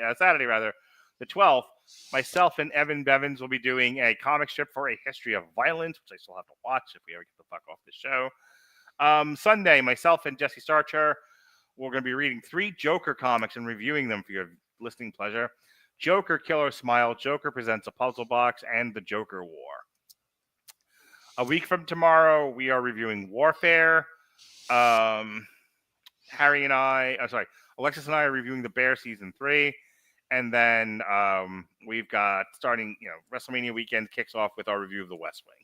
the 12th, myself and Evan Bevins will be doing a comic strip for A History of Violence, which I still have to watch if we ever get the fuck off the show. Sunday, myself and Jesse Starcher, we're going to be reading 3 Joker comics and reviewing them for your listening pleasure. Joker Killer Smile, Joker Presents a Puzzle Box, and The Joker War. A week from tomorrow, we are reviewing Warfare. Alexis and I are reviewing The Bear Season 3. And then we've got starting, WrestleMania weekend kicks off with our review of The West Wing,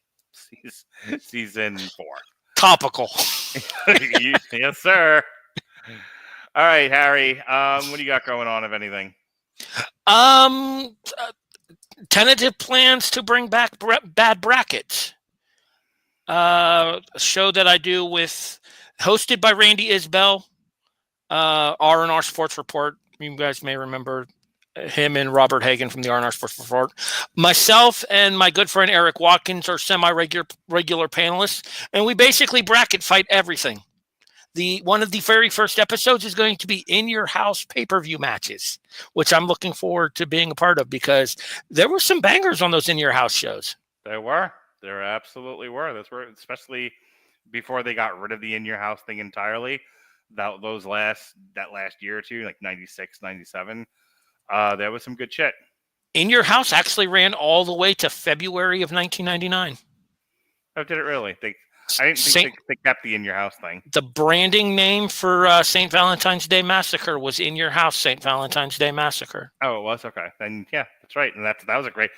Season 4. Topical. Yes, sir. All right, Harry. What do you got going on, if anything? Tentative plans to bring back Bad Brackets. A show that I do hosted by Randy Isbell, R&R Sports Report. You guys may remember him and Robert Hagan from the R&R Sports Report. Myself and my good friend Eric Watkins are semi-regular panelists, and we basically bracket fight everything. One of the very first episodes is going to be in your house pay-per-view matches, which I'm looking forward to being a part of because there were some bangers on those in your house shows. There absolutely were. Those were, especially before they got rid of the in your house thing entirely. That last year or two, like 96, 97. There was some good shit. In Your House actually ran all the way to February of 1999. Oh, did it really? I didn't think they kept the In Your House thing. The branding name for St. Valentine's Day Massacre was In Your House St. Valentine's Day Massacre. Oh, it was? Okay. Then yeah, that's right. And that was a great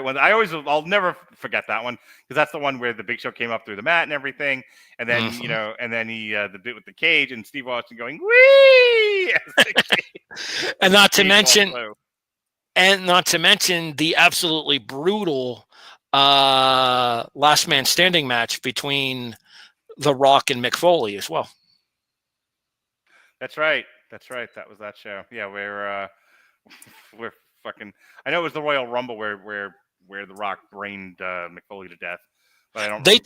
one. I'll never forget that one because that's the one where the Big Show came up through the mat and everything, and then and then he the bit with the cage and Steve Austin going wee, and not to mention the absolutely brutal last man standing match between The Rock and Mick Foley as well. That's right. That was that show. Yeah, we're fucking. I know it was the Royal Rumble where The Rock brained Mick Foley to death, but I don't. They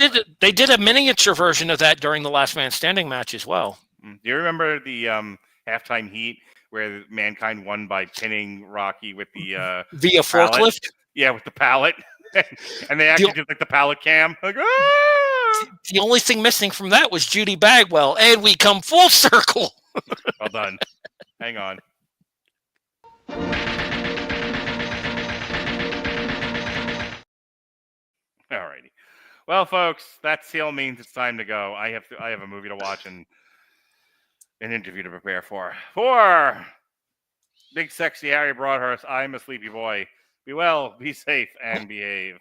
did a miniature version of that during the last man standing match as well. Do you remember the halftime heat where Mankind won by pinning Rocky with the via forklift? Yeah, with the pallet. And they actually did like the pallet cam. Like, ah! The only thing missing from that was Judy Bagwell, and we come full circle. Well done. Hang on. Alrighty. Well, folks, that seal means it's time to go. I have a movie to watch and an interview to prepare for. For Big Sexy Harry Broadhurst, I'm a sleepy boy. Be well, be safe, and behave.